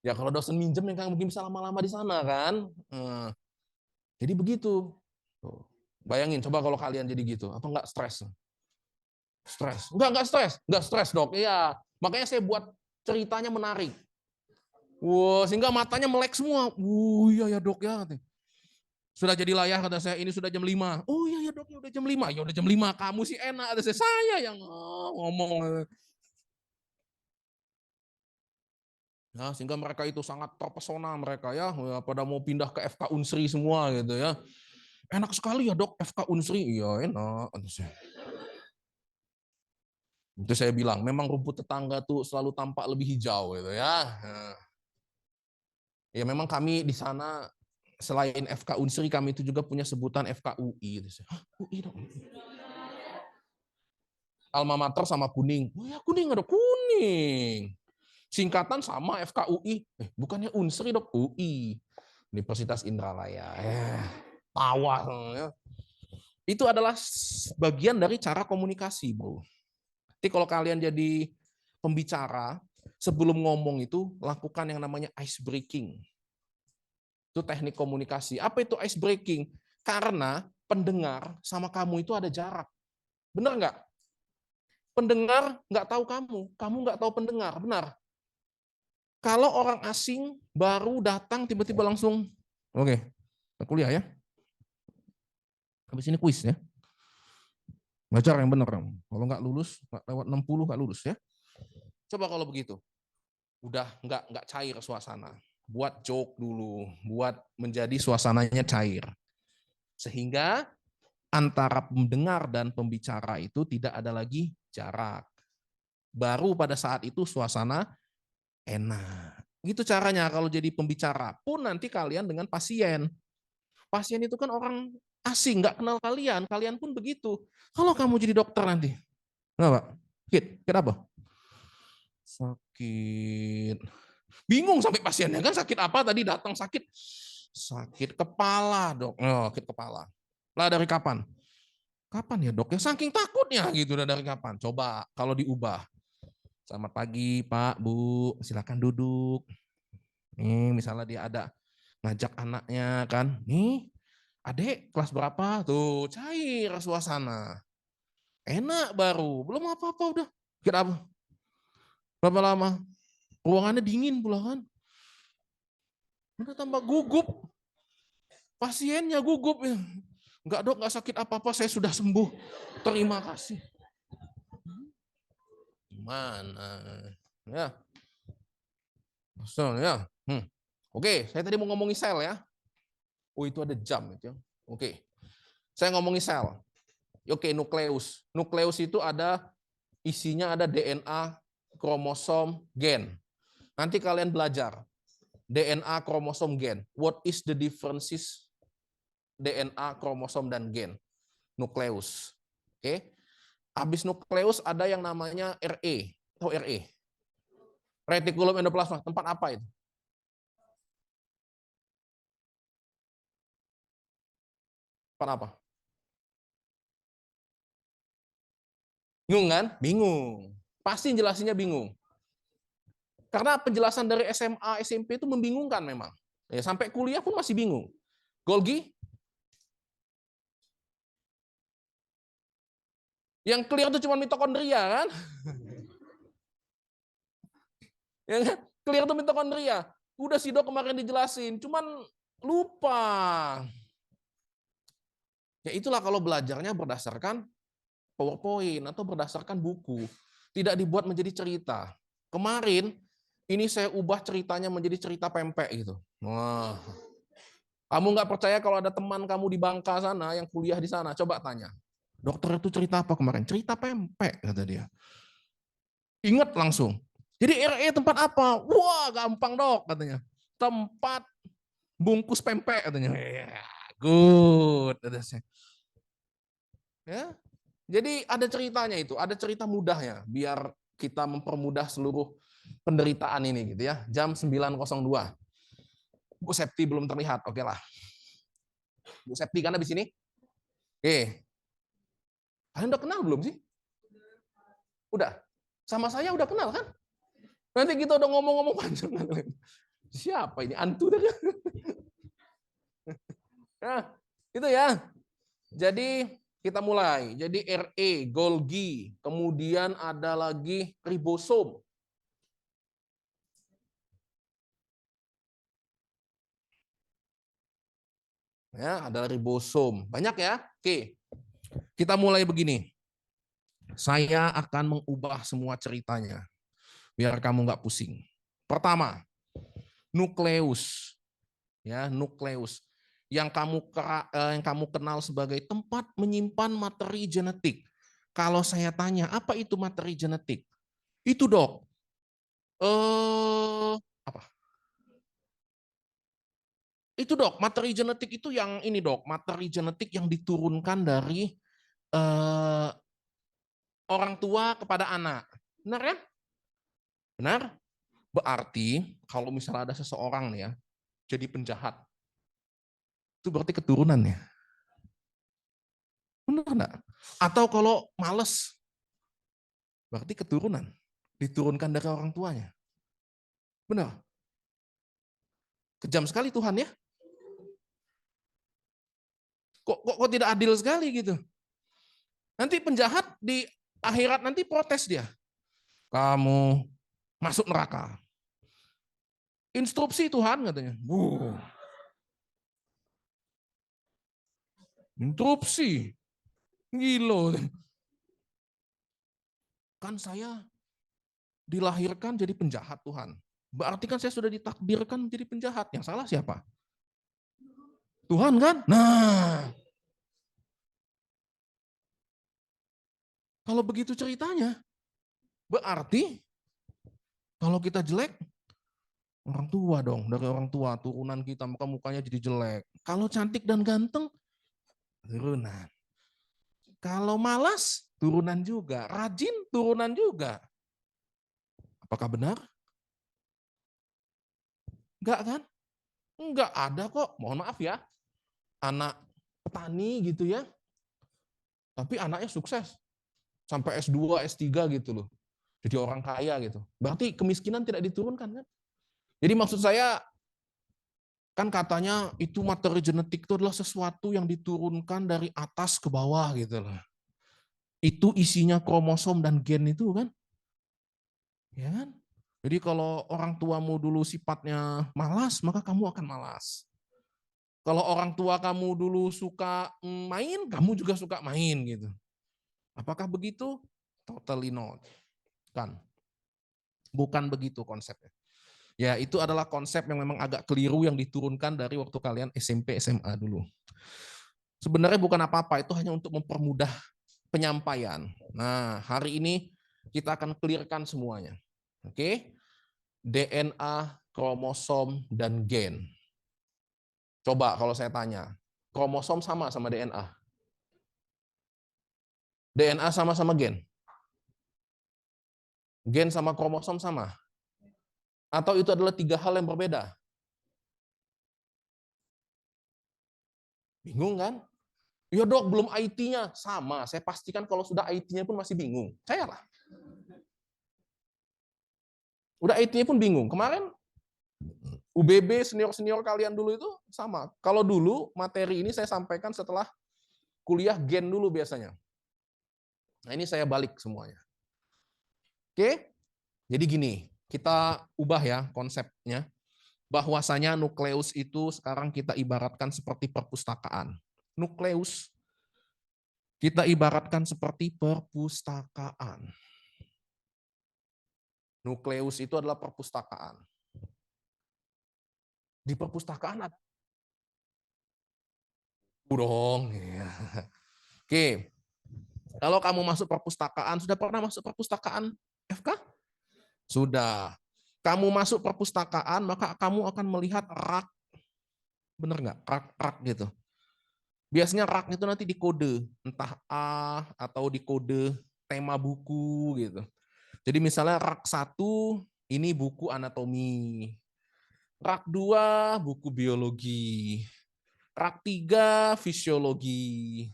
Ya kalau dosen minjem yang kan mungkin bisa lama-lama di sana kan. Jadi begitu. Bayangin coba kalau kalian jadi gitu. Apa enggak stres? Stres. Enggak stres. Enggak stres, Dok. Iya. Makanya saya buat ceritanya menarik. Wow, sehingga matanya melek semua. Iya ya, Dok ya. Sudah jadi layar kata saya, ini sudah jam 5. Oh iya ya, Dok, ya udah jam 5. Ya udah jam 5, kamu sih enak kata saya yang ngomong. Ya, sehingga mereka itu sangat terpesona mereka ya, pada mau pindah ke FK Unsri semua gitu ya. Enak sekali ya, Dok, FK Unsri. Iya, enak. Itu saya bilang, memang rumput tetangga tuh selalu tampak lebih hijau gitu ya. Ya memang kami di sana selain FK Unsri kami itu juga punya sebutan FK UI gitu. Hah, UI dong. Alma mater sama kuning. Oh ya kuning, ada kuning. Singkatan sama FKUI. Bukannya Unsri, Dok, UI. Universitas Indralaya. Tawa. Ya. Itu adalah bagian dari cara komunikasi, Bro. Jadi kalau kalian jadi pembicara, sebelum ngomong itu lakukan yang namanya ice breaking. Itu teknik komunikasi. Apa itu ice breaking? Karena pendengar sama kamu itu ada jarak. Benar nggak? Pendengar nggak tahu kamu nggak tahu pendengar. Benar. Kalau orang asing baru datang tiba-tiba langsung, oke, kuliah ya. Habis ini kuis ya. Belajar yang benar. Kalau nggak lulus, lewat 60 nggak lulus ya. Coba kalau begitu. Udah nggak cair suasana. Buat joke dulu, buat menjadi suasananya cair. Sehingga antara pendengar dan pembicara itu tidak ada lagi jarak. Baru pada saat itu suasana enak. Gitu caranya kalau jadi pembicara. Pun nanti kalian dengan pasien. Pasien itu kan orang asing, nggak kenal kalian. Kalian pun begitu. Kalau kamu jadi dokter nanti. Kenapa? Sakit apa? Sakit. Bingung sampai pasiennya kan sakit apa tadi datang sakit. Sakit kepala, Dok. Oh, sakit kepala. Lah dari kapan? Kapan ya, Dok? Ya saking takutnya gitu dari kapan. Coba kalau diubah. Selamat pagi, Pak, Bu. Silakan duduk. Nih, misalnya dia ada ngajak anaknya kan. Nih, Adek kelas berapa? Tuh, cair suasana. Enak baru. Belum apa-apa udah. Kira apa? Berapa lama? Ruangannya dingin pula kan. Udah tambah gugup. Pasiennya gugup. Enggak, Dok, enggak sakit apa-apa. Saya sudah sembuh. Terima kasih. Mana? Ya. So, ya. Oke, saya tadi mau ngomongin sel ya. Oh, itu ada jam itu. Oke. Saya ngomongin sel. Oke, nukleus. Nukleus itu ada isinya ada DNA, kromosom, gen. Nanti kalian belajar DNA, kromosom, gen. What is the differences DNA, kromosom, dan gen? Nukleus. Oke. Habis nukleus ada yang namanya RE. Tahu RE? Retikulum endoplasma. Tempat apa itu? Tempat apa? Bingung kan? Bingung. Pasti jelasinnya bingung. Karena penjelasan dari SMA, SMP itu membingungkan memang. Ya, sampai kuliah pun masih bingung. Golgi? Yang clear itu cuma mitokondria kan? Yang clear itu mitokondria. Udah sih, Dok, kemarin dijelasin, cuman lupa. Ya itulah kalau belajarnya berdasarkan PowerPoint atau berdasarkan buku. Tidak dibuat menjadi cerita. Kemarin Ini saya ubah ceritanya menjadi cerita pempek gitu. Wah. Kamu nggak percaya kalau ada teman kamu di Bangka sana yang kuliah di sana, coba tanya. Dokter itu cerita apa kemarin? Cerita pempek, kata dia. Ingat langsung. Jadi RE tempat apa? Wah, gampang dok, katanya. Tempat bungkus pempek, katanya. Ya, good. Kata saya. Ya, jadi ada ceritanya itu, ada cerita mudahnya, biar kita mempermudah seluruh penderitaan ini gitu ya. Jam 9.02. Bu Septi belum terlihat, oke lah. Bu Septi kan di sini? Oke. Kalian udah kenal belum sih? Udah. Sama saya udah kenal kan? Nanti kita udah ngomong-ngomong panjang. Siapa ini? Antu dah kan? Nah, itu ya. Jadi kita mulai. Jadi RE, Golgi, kemudian ada lagi ribosom. Ya, ada ribosom. Banyak ya. Oke. Kita mulai begini. Saya akan mengubah semua ceritanya biar kamu nggak pusing. Pertama, nukleus. Ya, nukleus. Yang kamu kenal sebagai tempat menyimpan materi genetik. Kalau saya tanya, apa itu materi genetik? Itu, Dok. Apa? Itu, Dok, materi genetik itu yang ini, Dok, materi genetik yang diturunkan dari eh, orang tua kepada anak. Benar kan? Benar? Berarti kalau misalnya ada seseorang nih ya, jadi penjahat, itu berarti keturunannya. Benar enggak? Atau kalau males, berarti keturunan. Diturunkan dari orang tuanya. Benar? Kejam sekali Tuhan ya. Kok tidak adil sekali gitu. Nanti penjahat di akhirat nanti protes dia. Kamu masuk neraka. Instruksi Tuhan katanya. Instruksi. Gilo. Kan saya dilahirkan jadi penjahat Tuhan. Berarti kan saya sudah ditakdirkan menjadi penjahat. Yang salah siapa? Tuhan kan? Nah, kalau begitu ceritanya, berarti kalau kita jelek, orang tua dong, dari orang tua, turunan kita, maka mukanya jadi jelek. Kalau cantik dan ganteng, turunan. Kalau malas, turunan juga. Rajin, turunan juga. Apakah benar? Enggak kan? Enggak ada kok, mohon maaf ya. Anak petani gitu ya, tapi anaknya sukses. Sampai S2, S3 gitu loh. Jadi orang kaya gitu. Berarti kemiskinan tidak diturunkan kan? Jadi maksud saya, kan katanya itu materi genetik itu adalah sesuatu yang diturunkan dari atas ke bawah gitu loh. Itu isinya kromosom dan gen itu kan. Ya kan? Jadi kalau orang tuamu dulu sifatnya malas, maka kamu akan malas. Kalau orang tua kamu dulu suka main, kamu juga suka main gitu. Apakah begitu? Totally not. Kan. Bukan begitu konsepnya. Ya, itu adalah konsep yang memang agak keliru yang diturunkan dari waktu kalian SMP, SMA dulu. Sebenarnya bukan apa-apa, itu hanya untuk mempermudah penyampaian. Nah, hari ini kita akan clearkan semuanya. Oke? DNA, kromosom, dan gen. Coba kalau saya tanya, kromosom sama DNA? DNA sama gen? Gen sama kromosom sama? Atau itu adalah tiga hal yang berbeda? Bingung kan? Ya dok, belum IT-nya. Sama, saya pastikan kalau sudah IT-nya pun masih bingung. Saya lah. Udah IT-nya pun bingung. Kemarin UBB senior-senior kalian dulu itu sama. Kalau dulu materi ini saya sampaikan setelah kuliah gen dulu biasanya. Nah ini saya balik semuanya. Oke, jadi gini, kita ubah ya konsepnya. Bahwasanya nukleus itu sekarang kita ibaratkan seperti perpustakaan. Nukleus kita ibaratkan seperti perpustakaan. Nukleus itu adalah perpustakaan. Di perpustakaan ada dong. Ya. Oke. Kalau kamu masuk perpustakaan, sudah pernah masuk perpustakaan FK? Sudah. Kamu masuk perpustakaan, maka kamu akan melihat rak. Bener nggak? Rak-rak gitu. Biasanya rak itu nanti dikode, entah A atau dikode tema buku gitu. Jadi misalnya rak 1 ini buku anatomi. Rak 2 buku biologi. Rak 3 fisiologi.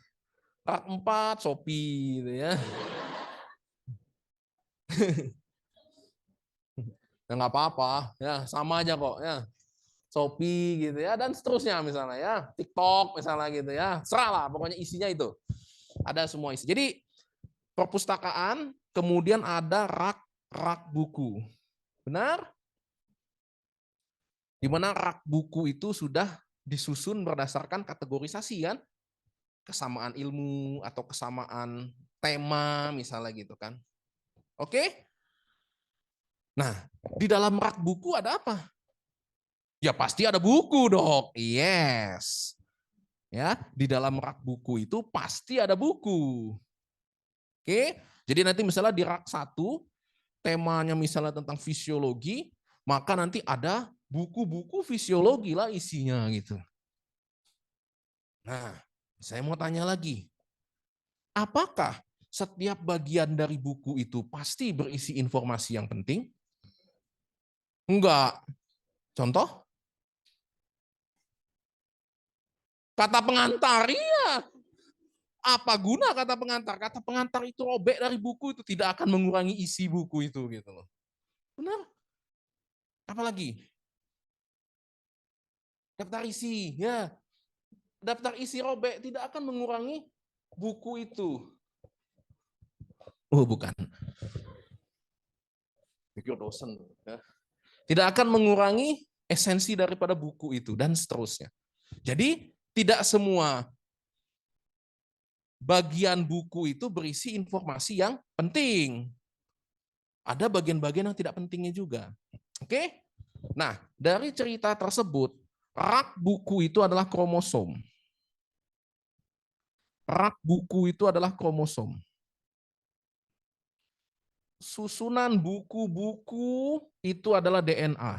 Rak 4 Shopee gitu ya. Ya nggak apa-apa, ya sama aja kok ya. Shopee gitu ya dan seterusnya misalnya ya, TikTok misalnya gitu ya. Serahlah pokoknya isinya itu. Ada semua isi. Jadi perpustakaan kemudian ada rak buku. Benar? Di mana rak buku itu sudah disusun berdasarkan kategorisasi kan? Kesamaan ilmu atau kesamaan tema misalnya gitu kan. Oke? Nah, di dalam rak buku ada apa? Ya pasti ada buku, Dok. Yes. Ya, di dalam rak buku itu pasti ada buku. Oke? Jadi nanti misalnya di rak 1 temanya misalnya tentang fisiologi, maka nanti ada buku-buku fisiologi lah isinya gitu. Nah, saya mau tanya lagi. Apakah setiap bagian dari buku itu pasti berisi informasi yang penting? Enggak. Contoh? Kata pengantar, iya. Apa guna kata pengantar? Kata pengantar itu robek dari buku itu tidak akan mengurangi isi buku itu gitu loh. Benar? Apalagi? Daftar isi, ya. Daftar isi robek tidak akan mengurangi buku itu. Oh, bukan. Pikir dosen. Ya. Tidak akan mengurangi esensi daripada buku itu dan seterusnya. Jadi, tidak semua bagian buku itu berisi informasi yang penting. Ada bagian-bagian yang tidak pentingnya juga. Oke? Nah, dari cerita tersebut, rak buku itu adalah kromosom. Rak buku itu adalah kromosom. Susunan buku-buku itu adalah DNA.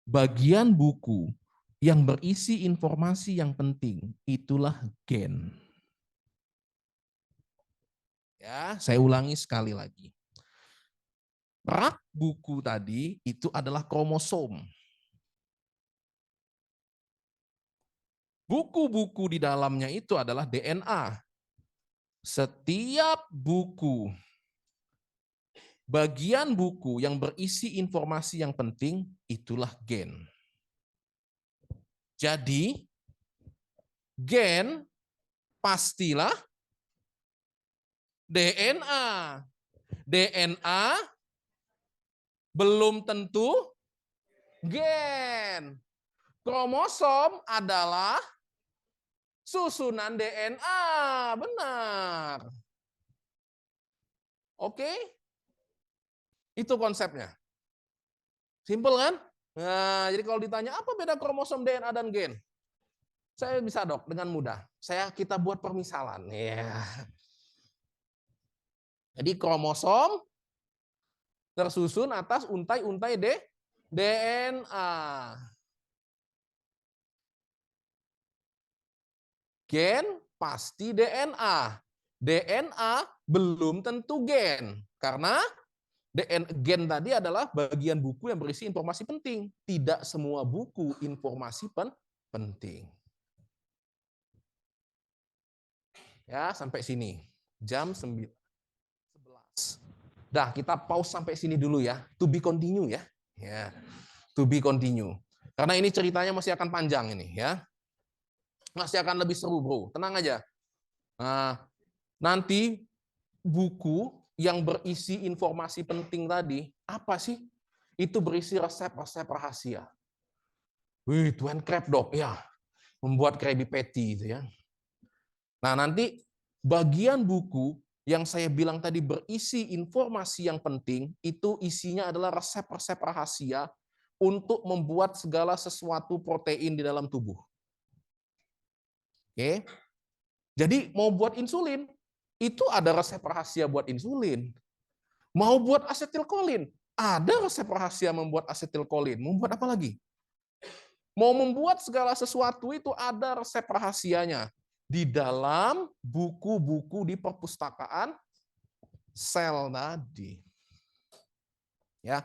Bagian buku yang berisi informasi yang penting itulah gen. Ya, saya ulangi sekali lagi. Rak buku tadi itu adalah kromosom. Buku-buku di dalamnya itu adalah DNA. Setiap buku, bagian buku yang berisi informasi yang penting, itulah gen. Jadi, gen pastilah DNA. DNA belum tentu gen. Kromosom adalah susunan DNA. Benar. Oke? Itu konsepnya. Simpel kan? Nah, jadi kalau ditanya apa beda kromosom, DNA, dan gen? Saya bisa, Dok, dengan mudah. Kita buat permisalan. Ya. Jadi kromosom tersusun atas untai-untai DNA. Gen pasti DNA. DNA belum tentu gen. Karena gen tadi adalah bagian buku yang berisi informasi penting. Tidak semua buku informasi penting. Ya, sampai sini. Jam 9.11. Dah, kita pause sampai sini dulu ya. To be continue ya. Ya. To be continue. Karena ini ceritanya masih akan panjang ini ya. Masih akan lebih seru, Bro. Tenang aja. Nah, nanti buku yang berisi informasi penting tadi, apa sih? Itu berisi resep-resep rahasia. Wih, Tuan Crab, Dok. Ya, membuat Krabby Patty itu ya. Nah, nanti bagian buku Yang saya bilang tadi berisi informasi yang penting, itu isinya adalah resep-resep rahasia untuk membuat segala sesuatu protein di dalam tubuh. Oke. Jadi mau buat insulin, itu ada resep rahasia buat insulin. Mau buat asetilkolin, ada resep rahasia membuat asetilkolin. Mau buat apa lagi? Mau membuat segala sesuatu itu ada resep rahasianya di dalam buku-buku di perpustakaan sel tadi. Ya.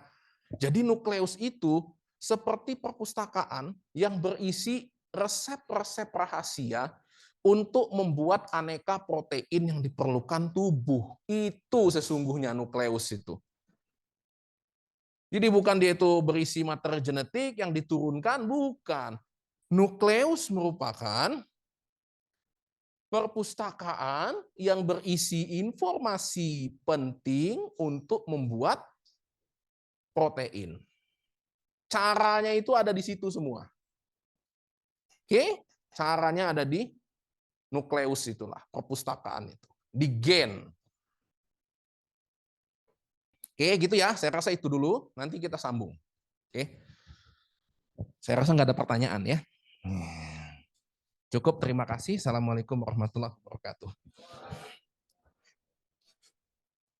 Jadi nukleus itu seperti perpustakaan yang berisi resep-resep rahasia untuk membuat aneka protein yang diperlukan tubuh. Itu sesungguhnya nukleus itu. Jadi bukan dia itu berisi materi genetik yang diturunkan, bukan. Nukleus merupakan perpustakaan yang berisi informasi penting untuk membuat protein. Caranya itu ada di situ semua. Oke? Caranya ada di nukleus itulah, perpustakaan itu. Di gen. Oke, gitu ya. Saya rasa itu dulu. Nanti kita sambung. Oke. Saya rasa nggak ada pertanyaan ya. Cukup, terima kasih. Assalamualaikum warahmatullahi wabarakatuh.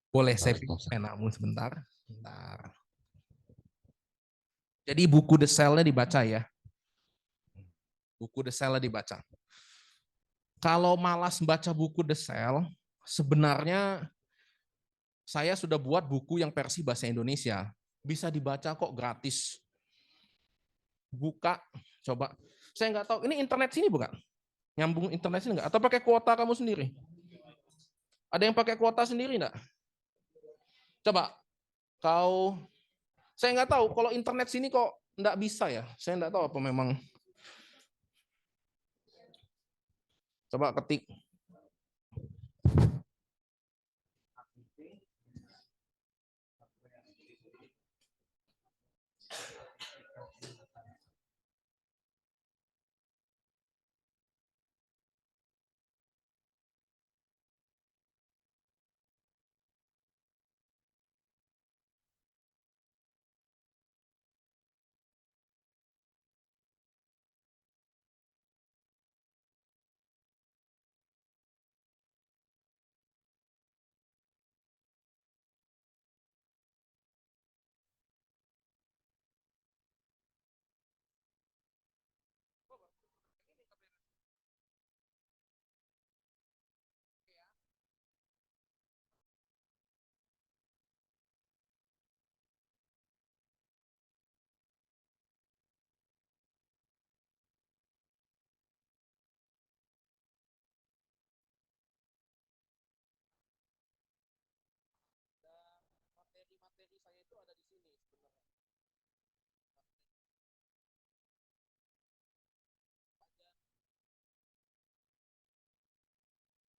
Boleh saya pinjam penamu sebentar? Bentar. Jadi buku The Cell-nya dibaca ya. Buku The Cell-nya dibaca. Kalau malas baca buku The Cell, sebenarnya saya sudah buat buku yang versi bahasa Indonesia. Bisa dibaca kok gratis. Buka, coba. Saya nggak tahu, ini internet sini bukan? Nyambung internet sini nggak? Atau pakai kuota kamu sendiri? Ada yang pakai kuota sendiri nggak? Coba, saya nggak tahu, kalau internet sini kok nggak bisa ya? Saya nggak tahu apa memang. Coba ketik